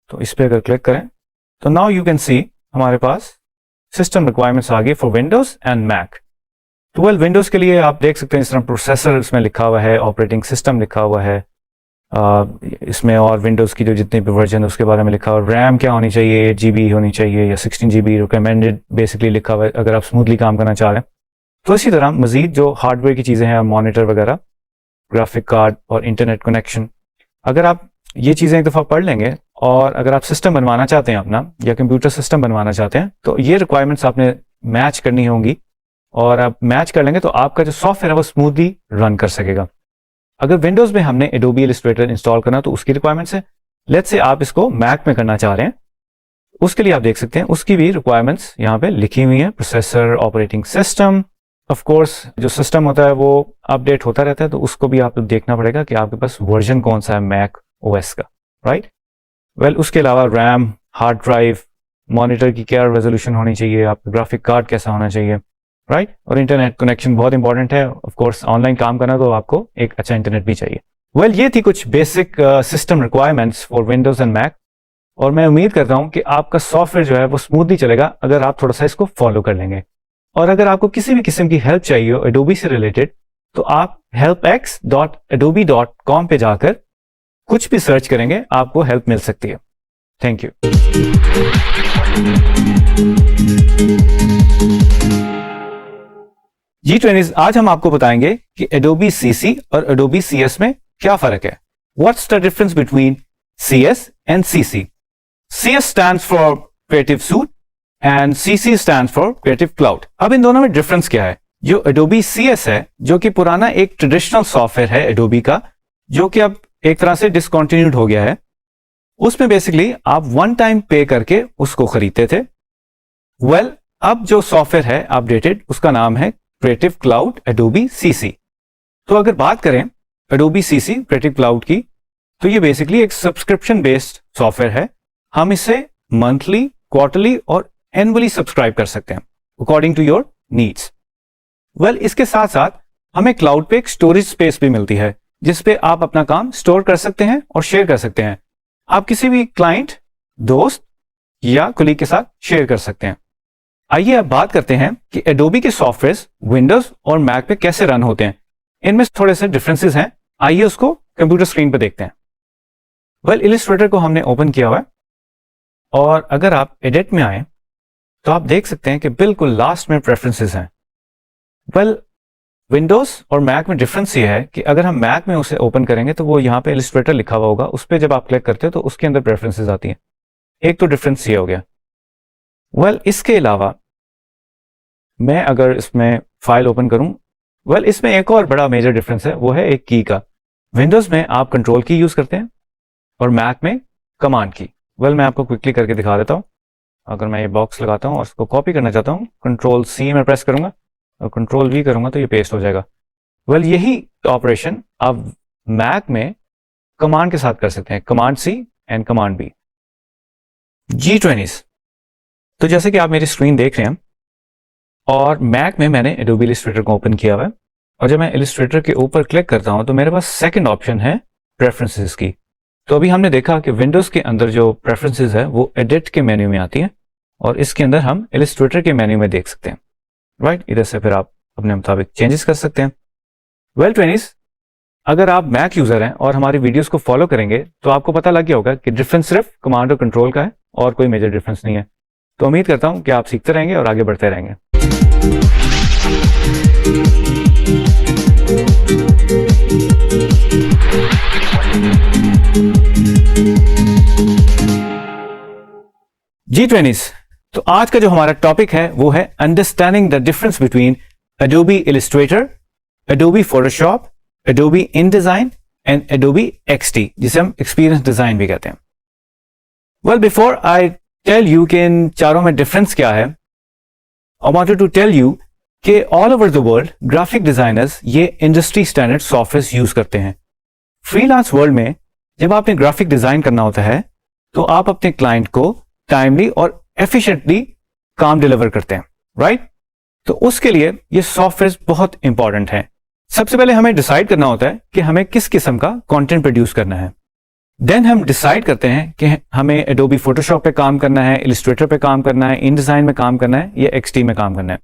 तो इस पे अगर क्लिक करें तो नाउ यू कैन सी हमारे पास सिस्टम रिक्वायरमेंट्स आ गई फॉर विंडोज एंड मैक। तो वेल, विंडोज के लिए आप देख सकते हैं इस तरह प्रोसेसर इसमें लिखा हुआ है, ऑपरेटिंग सिस्टम लिखा हुआ है इसमें, और विंडोज की जो जितने भी वर्जन है उसके बारे में लिखा हुआ है। रैम क्या होनी चाहिए, 8 GB होनी चाहिए या 16 GB रिकमेंडेड बेसिकली लिखा हुआ है अगर आप स्मूथली काम करना चाह रहे हैं। तो इसी तरह मजीद जो हार्डवेयर की चीजें हैं, मॉनिटर वगैरह, ग्राफिक कार्ड और इंटरनेट कनेक्शन, अगर आप ये चीजें एक दफा पढ़ लेंगे और अगर आप सिस्टम बनवाना चाहते हैं अपना या कंप्यूटर सिस्टम बनवाना चाहते हैं तो ये रिक्वायरमेंट्स आपने मैच करनी होंगी। और आप मैच कर लेंगे तो आपका जो सॉफ्टवेयर है वो स्मूथली रन कर सकेगा। अगर विंडोज में हमने एडोबी इलस्ट्रेटर इंस्टॉल करना तो उसकी रिक्वायरमेंट्स है। लेट्स से आप इसको मैक में करना चाह रहे हैं, उसके लिए आप देख सकते हैं उसकी भी रिक्वायरमेंट्स यहाँ पे लिखी हुई है। Processor, operating system, of course जो सिस्टम होता है वो अपडेट होता रहता है, तो उसको भी आपको देखना पड़ेगा कि आपके पास वर्जन कौन सा है मैक ओएस का, राइट। वेल, उसके अलावा रैम, हार्ड ड्राइव, मॉनिटर की क्या रेजोल्यूशन होनी चाहिए, आपका ग्राफिक कार्ड कैसा होना चाहिए, राइट। और इंटरनेट कनेक्शन बहुत इंपॉर्टेंट है। ऑफ कोर्स ऑनलाइन काम करना तो आपको एक अच्छा इंटरनेट भी चाहिए। वेल, ये थी कुछ basic system requirements for Windows and Mac, और मैं उम्मीद करता हूं कि आपका सॉफ्टवेयर जो है वो स्मूथली चलेगा अगर आप थोड़ा सा इसको फॉलो कर लेंगे। और अगर आपको किसी भी किस्म की हेल्प चाहिए हो एडोबी से रिलेटेड तो आप helpx.adobe.com पे जाकर कुछ भी सर्च करेंगे, आपको हेल्प मिल सकती है। Thank you. जी ट्रेनिज, आज हम आपको बताएंगे कि एडोबी सीसी और एडोबी सीएस में क्या फर्क है। What's the difference between CS and CC. CS stands for Creative Suite and CC stands for Creative Cloud। अब इन दोनों में डिफरेंस क्या है? जो Adobe CS है, जो कि पुराना एक ट्रेडिशनल सॉफ्टवेयर है Adobe का, जो कि अब एक तरह से डिसकंटिन्यूड हो गया है, उसमें बेसिकली आप वन टाइम पे करके उसको खरीदते थे। वेल, अब जो सॉफ्टवेयर है अपडेटेड, उसका नाम है Creative Cloud Adobe CC। तो अगर बात करें Adobe CC क्रिएटिव क्लाउड की, तो ये बेसिकली एक सब्सक्रिप्शन बेस्ड सॉफ्टवेयर है। हम इसे मंथली, क्वार्टरली और एनुअली सब्सक्राइब कर सकते हैं according to your needs. Well, इसके साथ साथ हमें क्लाउड पे एक स्टोरेज स्पेस भी मिलती है जिसपे आप अपना काम स्टोर कर सकते हैं और शेयर कर सकते हैं। आप किसी भी क्लाइंट, दोस्त या कोलीग के साथ शेयर कर सकते हैं। आइए अब बात करते हैं कि एडोबी के सॉफ्टवेयर विंडोज और मैक पे कैसे रन होते हैं। इनमें थोड़े से डिफरेंसेस हैं, आइए उसको कंप्यूटर स्क्रीन पे देखते हैं। वेल, इलस्ट्रेटर को हमने ओपन किया हुआ है और अगर आप एडिट में आए तो आप देख सकते हैं कि बिल्कुल लास्ट में प्रेफरेंसेस हैं। वेल, विंडोज और मैक में डिफरेंस ये है कि अगर हम मैक में उसे ओपन करेंगे तो वो यहाँ पे इलस्ट्रेटर लिखा हुआ होगा, उस पर जब आप क्लिक करते हो तो उसके अंदर प्रेफरेंसेस आती हैं। एक तो डिफरेंस ये हो गया। वेल, इसके अलावा मैं अगर इसमें फाइल ओपन करूं, वेल, इसमें एक और बड़ा मेजर डिफरेंस है, वो है एक की का। विंडोज में आप कंट्रोल की यूज करते हैं और मैक में कमांड की। वेल, मैं आपको क्विकली करके दिखा देता हूं। अगर मैं ये बॉक्स लगाता हूं और उसको कॉपी करना चाहता हूं, कंट्रोल C में प्रेस करूंगा और कंट्रोल V करूंगा तो ये पेस्ट हो जाएगा। वेल, यही ऑपरेशन आप मैक में कमांड के साथ कर सकते हैं, command C and command B। G20s, तो जैसे कि आप मेरी स्क्रीन देख रहे हैं और मैक में मैंने एडोबी इलस्ट्रेटर को ओपन किया हुआ है और जब मैं इलस्ट्रेटर के ऊपर क्लिक करता हूं तो मेरे पास सेकंड ऑप्शन है प्रेफरेंसेस की। तो अभी हमने देखा कि विंडोज के अंदर जो प्रेफरेंसेस है वो एडिट के मेन्यू में आती है और इसके अंदर हम इलस्ट्रेटर के मेन्यू में देख सकते हैं। राइट, इधर से फिर आप अपने मुताबिक चेंजेस कर सकते हैं। वेल ट्वेनिस, अगर आप मैक यूजर हैं और हमारी वीडियोस को फॉलो करेंगे तो आपको पता लग गया होगा कि डिफरेंस सिर्फ कमांड और कंट्रोल का है और कोई मेजर डिफरेंस नहीं है। तो उम्मीद करता हूं कि आप सीखते रहेंगे और आगे बढ़ते रहेंगे। G20s, तो आज का जो हमारा टॉपिक है वो है understanding the difference between Adobe Illustrator, Adobe Photoshop, Adobe InDesign and Adobe XD, जिसे हम एक्सपीरियंस डिजाइन भी कहते हैं। Well, before I tell you कि इन चारों में डिफरेंस क्या है, I wanted to tell you कि all over the world graphic designers ये इंडस्ट्री स्टैंडर्ड सॉफ्टवेयर यूज करते हैं। फ्रीलांस वर्ल्ड में जब आपने ग्राफिक डिजाइन करना होता है तो आप अपने क्लाइंट को टाइमली और एफिशिएंटली काम डिलीवर करते हैं, राइट? तो उसके लिए ये सॉफ्टवेयर बहुत इंपॉर्टेंट है। सबसे पहले हमें डिसाइड करना होता है कि हमें किस किस्म का कंटेंट प्रोड्यूस करना है। देन हम डिसाइड करते हैं कि हमें एडोबी फोटोशॉप पे काम करना है, इलस्ट्रेटर पे काम करना है, InDesign में काम करना है या XD में काम करना है।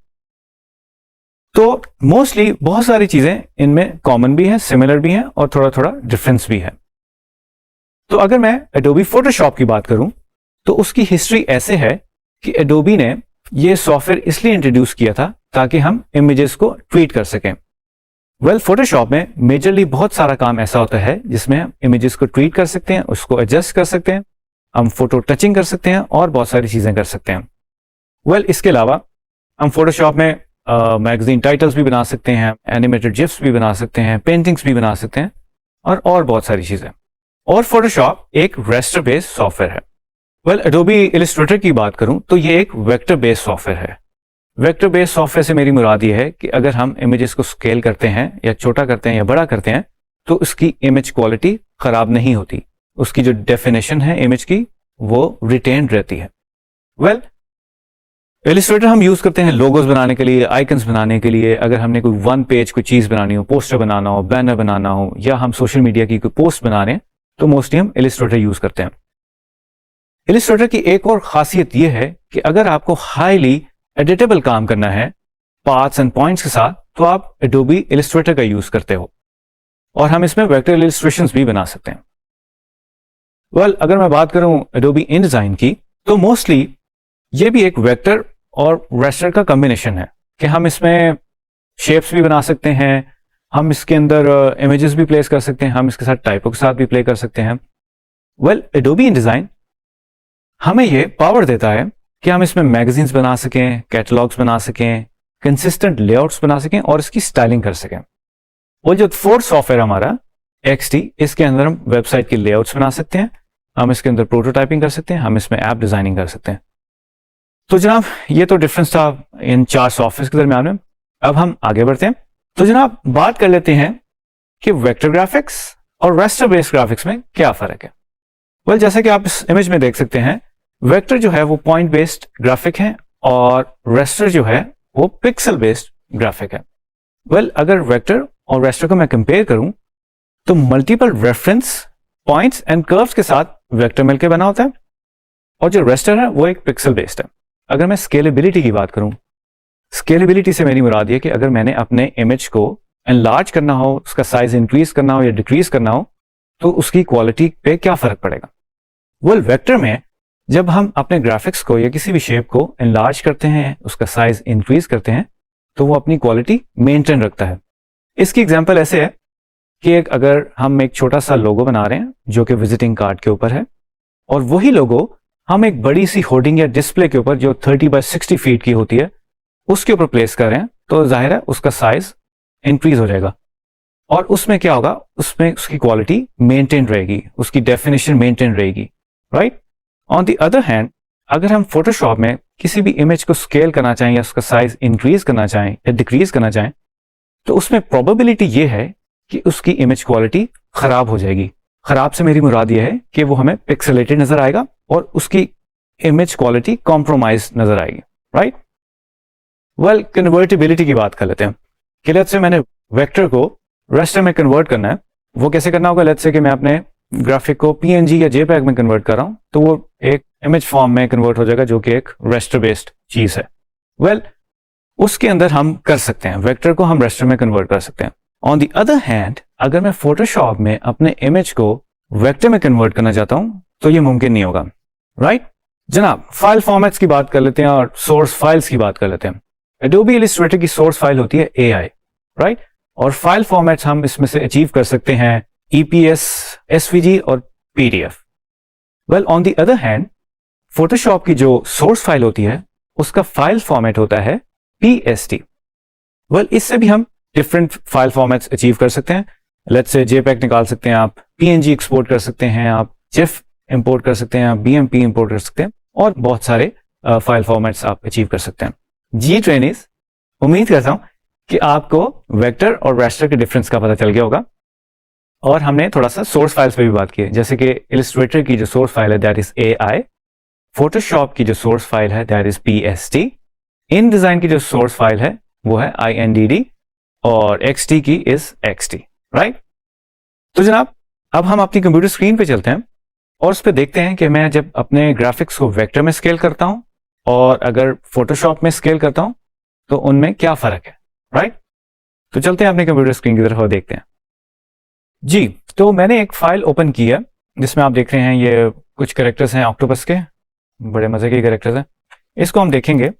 तो मोस्टली बहुत सारी चीजें इनमें कॉमन भी हैं, सिमिलर भी हैं और थोड़ा थोड़ा डिफरेंस भी है। तो अगर मैं एडोबी फोटोशॉप की बात करूं तो उसकी हिस्ट्री ऐसे है कि एडोबी ने ये सॉफ्टवेयर इसलिए इंट्रोड्यूस किया था ताकि हम इमेजेस को ट्वीट कर सकें। वेल, फोटोशॉप में मेजरली बहुत सारा काम ऐसा होता है जिसमें हम इमेजेस को ट्वीट कर सकते हैं, उसको एडजस्ट कर सकते हैं, हम फोटो टचिंग कर सकते हैं और बहुत सारी चीजें कर सकते हैं। वेल, इसके अलावा हम फोटोशॉप में मैगजीन टाइटल्स भी बना सकते हैं, एनिमेटेड जिफ्स भी बना सकते हैं, पेंटिंग्स भी बना सकते हैं और बहुत सारी चीजें। और फोटोशॉप एक रेस्टर बेस्ड सॉफ्टवेयर है। वेल, एडोबी इलस्ट्रेटर की बात करूं तो ये एक वेक्टर बेस्ड सॉफ्टवेयर है। वेक्टर बेस्ड सॉफ्टवेयर से मेरी मुराद ये है कि अगर हम इमेजेस को स्केल करते हैं या छोटा करते हैं या बड़ा करते हैं तो उसकी इमेज क्वालिटी खराब नहीं होती, उसकी जो डेफिनेशन है इमेज की वो रिटेन्ड रहती है। वेल, इलस्ट्रेटर हम यूज करते हैं लोगोज बनाने के लिए, आइकन्स बनाने के लिए। अगर हमने कोई वन पेज कोई चीज बनानी हो, पोस्टर बनाना हो, बैनर बनाना हो या हम सोशल मीडिया की कोई पोस्ट बना रहे हैं तो मोस्टली हम इलस्ट्रेटर यूज करते हैं। इलस्ट्रेटर की एक और खासियत यह है कि अगर आपको हाईली एडिटेबल काम करना है पार्ट्स एंड पॉइंट्स के साथ तो आप एडोबी इलस्ट्रेटर का यूज करते हो और हम इसमें वेक्टर इलस्ट्रेशंस भी बना सकते हैं। वेल, अगर मैं बात करूं एडोबी InDesign की तो मोस्टली ये भी एक वेक्टर और रेस्टर का कॉम्बिनेशन है कि हम इसमें शेप्स भी बना सकते हैं, हम इसके अंदर इमेजेस भी प्लेस कर सकते हैं, हम इसके साथ टाइपों के साथ भी प्ले कर सकते हैं। वेल, एडोबी InDesign हमें ये पावर देता है कि हम इसमें मैगजीन्स बना सकें, कैटलॉग्स बना सकें, कंसिस्टेंट लेआउट्स बना सकें और इसकी स्टाइलिंग कर सकें। वो जो फोर्थ सॉफ्टवेयर हमारा XD, इसके अंदर हम वेबसाइट की लेआउट्स बना सकते हैं, हम इसके अंदर प्रोटोटाइपिंग कर सकते हैं, हम इसमें ऐप डिजाइनिंग कर सकते हैं। तो जनाब, ये तो डिफरेंस था इन चार सॉफ्टवेयर के दरमियान में। अब हम आगे बढ़ते हैं। तो जनाब, बात कर लेते हैं कि वेक्टर ग्राफिक्स और रेस्टर बेस्ड ग्राफिक्स में क्या फर्क है। वेल, जैसे कि आप इस इमेज में देख सकते हैं, वेक्टर जो है वो पॉइंट बेस्ड ग्राफिक है और रेस्टर जो है वो पिक्सल बेस्ड ग्राफिक है। वेल, अगर वेक्टर और रेस्टर को मैं कंपेयर करूं तो multiple reference points and curves के साथ वेक्टर मिलकर बना होता है और जो रेस्टर है वो एक पिक्सल बेस्ड है। अगर मैं स्केलेबिलिटी की बात करूं, स्केलेबिलिटी से मेरी मुराद ये कि अगर मैंने अपने इमेज को एनलार्ज करना हो, उसका साइज इंक्रीज करना हो या डिक्रीज करना हो, तो उसकी क्वालिटी पे क्या फर्क पड़ेगा। वेल, वेक्टर में जब हम अपने ग्राफिक्स को या किसी भी शेप को एनलार्ज करते हैं, उसका साइज इंक्रीज करते हैं, तो वो अपनी क्वालिटी मेंटेन रखता है। इसकी एग्जांपल ऐसे है कि अगर हम एक छोटा सा लोगो बना रहे हैं जो कि विजिटिंग कार्ड के ऊपर है और वही लोगो हम एक बड़ी सी होर्डिंग या डिस्प्ले के ऊपर जो 30 बाय 60 फीट की होती है उसके ऊपर प्लेस कर रहे हैं, तो जाहिर है उसका साइज इंक्रीज हो जाएगा और उसमें क्या होगा, उसमें उसकी क्वालिटी मेंटेन रहेगी, उसकी डेफिनेशन मेंटेन रहेगी, right. On the other hand, अगर हम फोटोशॉप में किसी भी इमेज को स्केल करना चाहें या उसका साइज इंक्रीज करना चाहें या डिक्रीज करना चाहें, तो उसमें प्रोबेबिलिटी ये है कि उसकी इमेज क्वालिटी खराब हो जाएगी। खराब से मेरी मुराद ये है कि वो हमें पिक्सेलेटेड नजर आएगा और उसकी इमेज क्वालिटी कॉम्प्रोमाइज नजर आएगी, राइट। वेल, कन्वर्टिबिलिटी की बात कर लेते हैं कि लेट्स से मैंने वेक्टर को रेस्टर में कन्वर्ट करना है। वो कैसे करना होगा, लेट्स से कि मैं अपने ग्राफिक को पीएनजी या जेपीईजी में कन्वर्ट कर रहा हूं, तो वो एक इमेज फॉर्म में कन्वर्ट हो जाएगा जो कि एक रेस्टर बेस्ड चीज है। वेल, उसके अंदर हम कर सकते हैं, वेक्टर को हम रेस्टर में कन्वर्ट कर सकते हैं। ऑन द अदर हैंड, अगर मैं फोटोशॉप में अपने इमेज को वेक्टर में कन्वर्ट करना चाहता हूं तो ये मुमकिन नहीं होगा, राइट। जनाब, फाइल फॉर्मेट्स की बात कर लेते हैं और सोर्स फाइल्स की बात कर लेते हैं। एडोबी इलस्ट्रेटर की सोर्स फाइल होती है AI, राइट, और फाइल फॉर्मेट्स हम इसमें से अचीव कर सकते हैं EPS, SVG और PDF। Well, on the other hand, Photoshop की जो सोर्स फाइल होती है उसका फाइल फॉर्मेट होता है PST। वेल, इससे भी हम डिफरेंट फाइल फॉर्मेट्स अचीव कर सकते हैं। लेट्स से JPEG निकाल सकते हैं आप, PNG एक्सपोर्ट कर सकते हैं आप, GIF इंपोर्ट कर सकते हैं आप, BMP इंपोर्ट कर सकते हैं और बहुत सारे फाइल फॉर्मेट्स आप अचीव कर सकते हैं। जी ट्रेनीज, उम्मीद करता हूं कि आपको वेक्टर और रेस्टर के डिफरेंस का पता चल गया होगा और हमने थोड़ा सा सोर्स फाइल्स पे भी बात की है, जैसे कि इलस्ट्रेटर की जो सोर्स फाइल है दैट इज AI, फोटोशॉप की जो सोर्स फाइल है that is PST, in design की जो सोर्स फाइल है वो है INDD और XD की इज XD, राइट। तो जनाब, अब हम अपनी कंप्यूटर स्क्रीन पे चलते हैं और उस पर देखते हैं कि मैं जब अपने ग्राफिक्स को वेक्टर में स्केल करता हूं और अगर फोटोशॉप में स्केल करता हूं तो उनमें क्या फर्क है, राइट। तो चलते हैं अपने कंप्यूटर स्क्रीन की तरफ और देखते हैं। जी, तो मैंने एक फाइल ओपन की है जिसमें आप देख रहे हैं ये कुछ कैरेक्टर्स हैं ऑक्टोपस के, बड़े मजे के कैरेक्टर्स हैं। इसको हम देखेंगे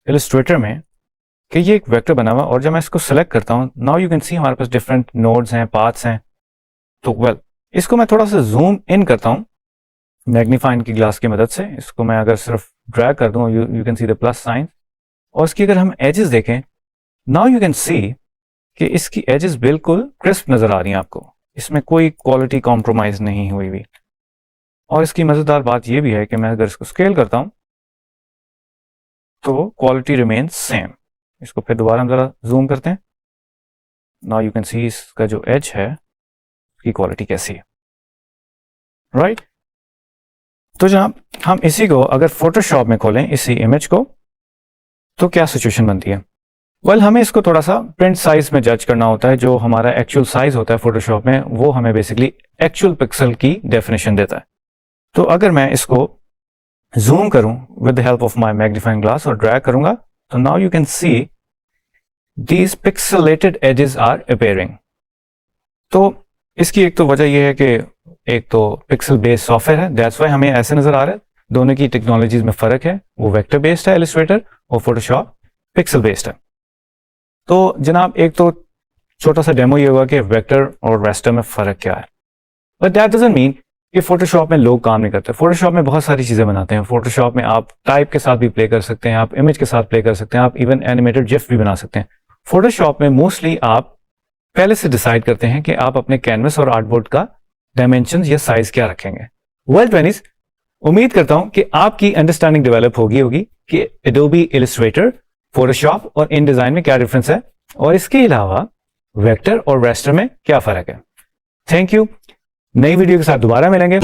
इलस्ट्रेटर में कि ये एक वेक्टर बना हुआ और जब मैं इसको सेलेक्ट करता हूं, नाउ यू कैन सी हमारे पास डिफरेंट नोड्स हैं, पाथ्स हैं। तो वेल, इसको मैं थोड़ा सा जूम इन करता हूं मैग्नीफाइंग की ग्लास की मदद से। इसको मैं अगर सिर्फ ड्रैग कर दूं, you can see the plus sign, और इसकी अगर हम एजेस देखें, नाउ यू कैन सी कि इसकी एजेस बिल्कुल क्रिस्प नजर आ रही हैं आपको, इसमें कोई क्वालिटी कॉम्प्रोमाइज नहीं हुई हुई। और इसकी मजेदार बात यह भी है कि मैं अगर इसको स्केल करता हूं तो क्वालिटी रिमेन सेम। इसको फिर दोबारा हम जरा जूम करते हैं, नाउ यू कैन सी इसका जो एज है उसकी क्वालिटी कैसी है, राइट। तो जनाब, हम इसी को अगर फोटोशॉप में खोलें इसी इमेज को, तो क्या सिचुएशन बनती है। वेल, हमें इसको थोड़ा सा प्रिंट साइज में जज करना होता है। जो हमारा एक्चुअल साइज होता है फोटोशॉप में वो हमें बेसिकली एक्चुअल पिक्सल की डेफिनेशन देता है। तो अगर मैं इसको जूम करूं with the help of my magnifying glass और ड्रैग करूंगा, तो now you can see these pixelated edges are appearing. तो इसकी एक तो वजह यह है कि एक तो पिक्सल बेस्ड सॉफ्टवेयर है, दैट्स व्हाई हमें ऐसे नजर आ रहा है। दोनों की टेक्नोलॉजीज में फर्क है, वो वेक्टर बेस्ड है इलस्ट्रेटर और फोटोशॉप पिक्सल बेस्ड है। तो जनाब, एक तो छोटा सा डेमो ये हुआ कि वेक्टर और रेस्टर में फर्क क्या है, बट दैट डजंट मीन कि फोटोशॉप में लोग काम नहीं करते। फोटोशॉप में बहुत सारी चीजें बनाते हैं। फोटोशॉप में आप टाइप के साथ भी प्ले कर सकते हैं, आप इमेज के साथ प्ले कर सकते हैं, आप इवन एनिमेटेड जिफ भी बना सकते हैं। फोटोशॉप में मोस्टली आप पहले से डिसाइड करते हैं कि आप अपने कैनवस और आर्टबोर्ड का डायमेंशन या साइज क्या रखेंगे। वेल फ्रेंड्स, उम्मीद करता हूं कि आपकी अंडरस्टैंडिंग डेवलप होगी कि एडोबी इलस्ट्रेटर, फोटोशॉप और इन डिजाइन में क्या डिफरेंस है। और इसके अलावा वेक्टर और रेस्टर में क्या फर्क है। थैंक यू, नई वीडियो के साथ दोबारा मिलेंगे।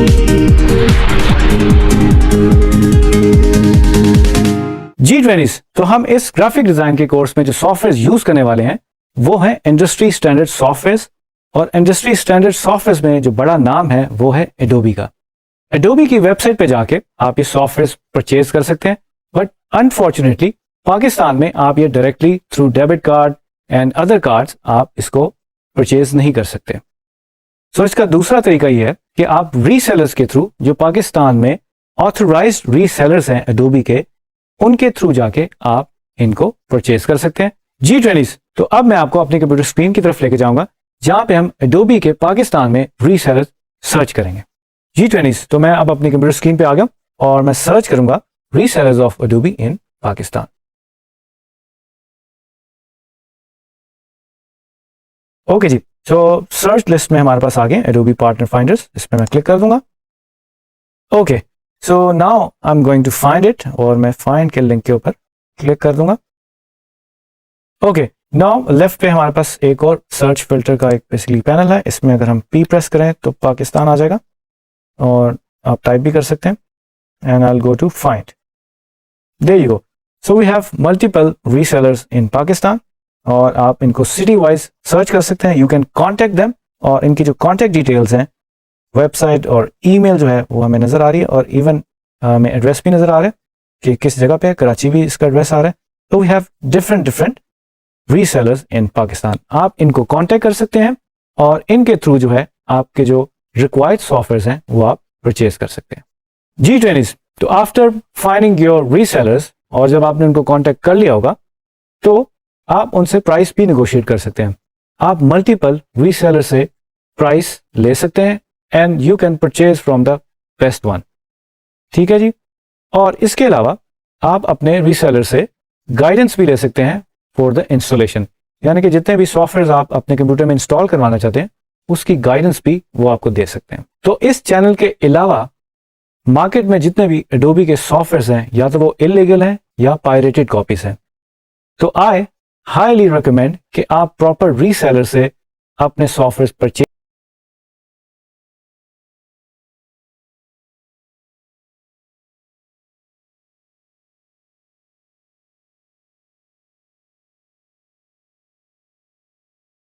G20 तो हम इस ग्राफिक डिजाइन के कोर्स में जो सॉफ्टवेयर यूज करने वाले हैं वो है इंडस्ट्री स्टैंडर्ड सॉफ्टवेयर, और इंडस्ट्री स्टैंडर्ड सॉफ्टवेयर में जो बड़ा नाम है वो है एडोबी का। एडोबी की वेबसाइट पे जाके आप ये सॉफ्टवेयर परचेज कर सकते हैं, बट अनफॉर्चुनेटली पाकिस्तान में आप ये directly through debit card and other cards आप इसको परचेज नहीं कर सकते। सो इसका दूसरा तरीका ये है कि आप रीसेलर्स के थ्रू, जो पाकिस्तान में ऑथराइज्ड रीसेलर्स हैं एडोबी के, उनके थ्रू जाके आप इनको परचेज कर सकते हैं। G20 तो अब मैं आपको अपने कंप्यूटर स्क्रीन की तरफ लेके जाऊंगा जहां पे हम एडोबी के पाकिस्तान में रीसेलर्स सर्च करेंगे। G20 तो मैं अब अपनी कंप्यूटर स्क्रीन पे आ गया और मैं सर्च करूंगा resellers of Adobe in Pakistan. Okay जी, तो सर्च लिस्ट में हमारे पास आ गए एडोबी पार्टनर फाइंडर्स, इस पर मैं क्लिक कर दूंगा। Okay, so now I am going to find it, और मैं फाइंड के लिंक के ऊपर क्लिक कर दूंगा। ओके, नाउ लेफ्ट पे हमारे पास एक और सर्च फिल्टर का एक बेसिकली पैनल है। इसमें अगर हम P प्रेस करें तो पाकिस्तान आ जाएगा, और आप टाइप भी कर सकते हैं, and I will go to find. There you go, so we have multiple resellers in Pakistan, और आप इनको सिटी वाइज सर्च कर सकते हैं। यू कैन कॉन्टेक्ट देम, और इनकी जो कॉन्टेक्ट डिटेल्स हैं, वेबसाइट और ईमेल जो है वो हमें नजर आ रही है, और इवन हमें एड्रेस भी नजर आ रहा है कि किस जगह पे है। कराची भी इसका एड्रेस आ रहा है। तो we have different resellers in Pakistan. आप इनको कांटेक्ट कर सकते हैं, और इनके थ्रू जो है आपके जो रिक्वायर्ड सॉफ्टवेयर हैं वो आप परचेज कर सकते हैं। G20 तो आफ्टर फाइंडिंग योर रीसेलर्स, और जब आपने उनको कांटेक्ट कर लिया होगा तो आप उनसे प्राइस भी नेगोशिएट कर सकते हैं। आप मल्टीपल रीसेलर से प्राइस ले सकते हैं, and you can purchase from the best one. ठीक है जी, और इसके अलावा आप अपने रीसेलर से गाइडेंस भी ले सकते हैं फॉर द इंस्टॉलेशन, यानी कि जितने भी सॉफ्टवेयर आप अपने कंप्यूटर में इंस्टॉल करवाना चाहते हैं उसकी गाइडेंस भी वो आपको दे सकते हैं। तो इस चैनल के अलावा मार्केट में जितने भी एडोबी के सॉफ्टवेयर हैं, या तो वो इलीगल हैं या पायरेटेड कॉपीज हैं। तो आई हाईली रिकमेंड कि आप प्रॉपर रीसेलर से अपने सॉफ्टवेयर परचेज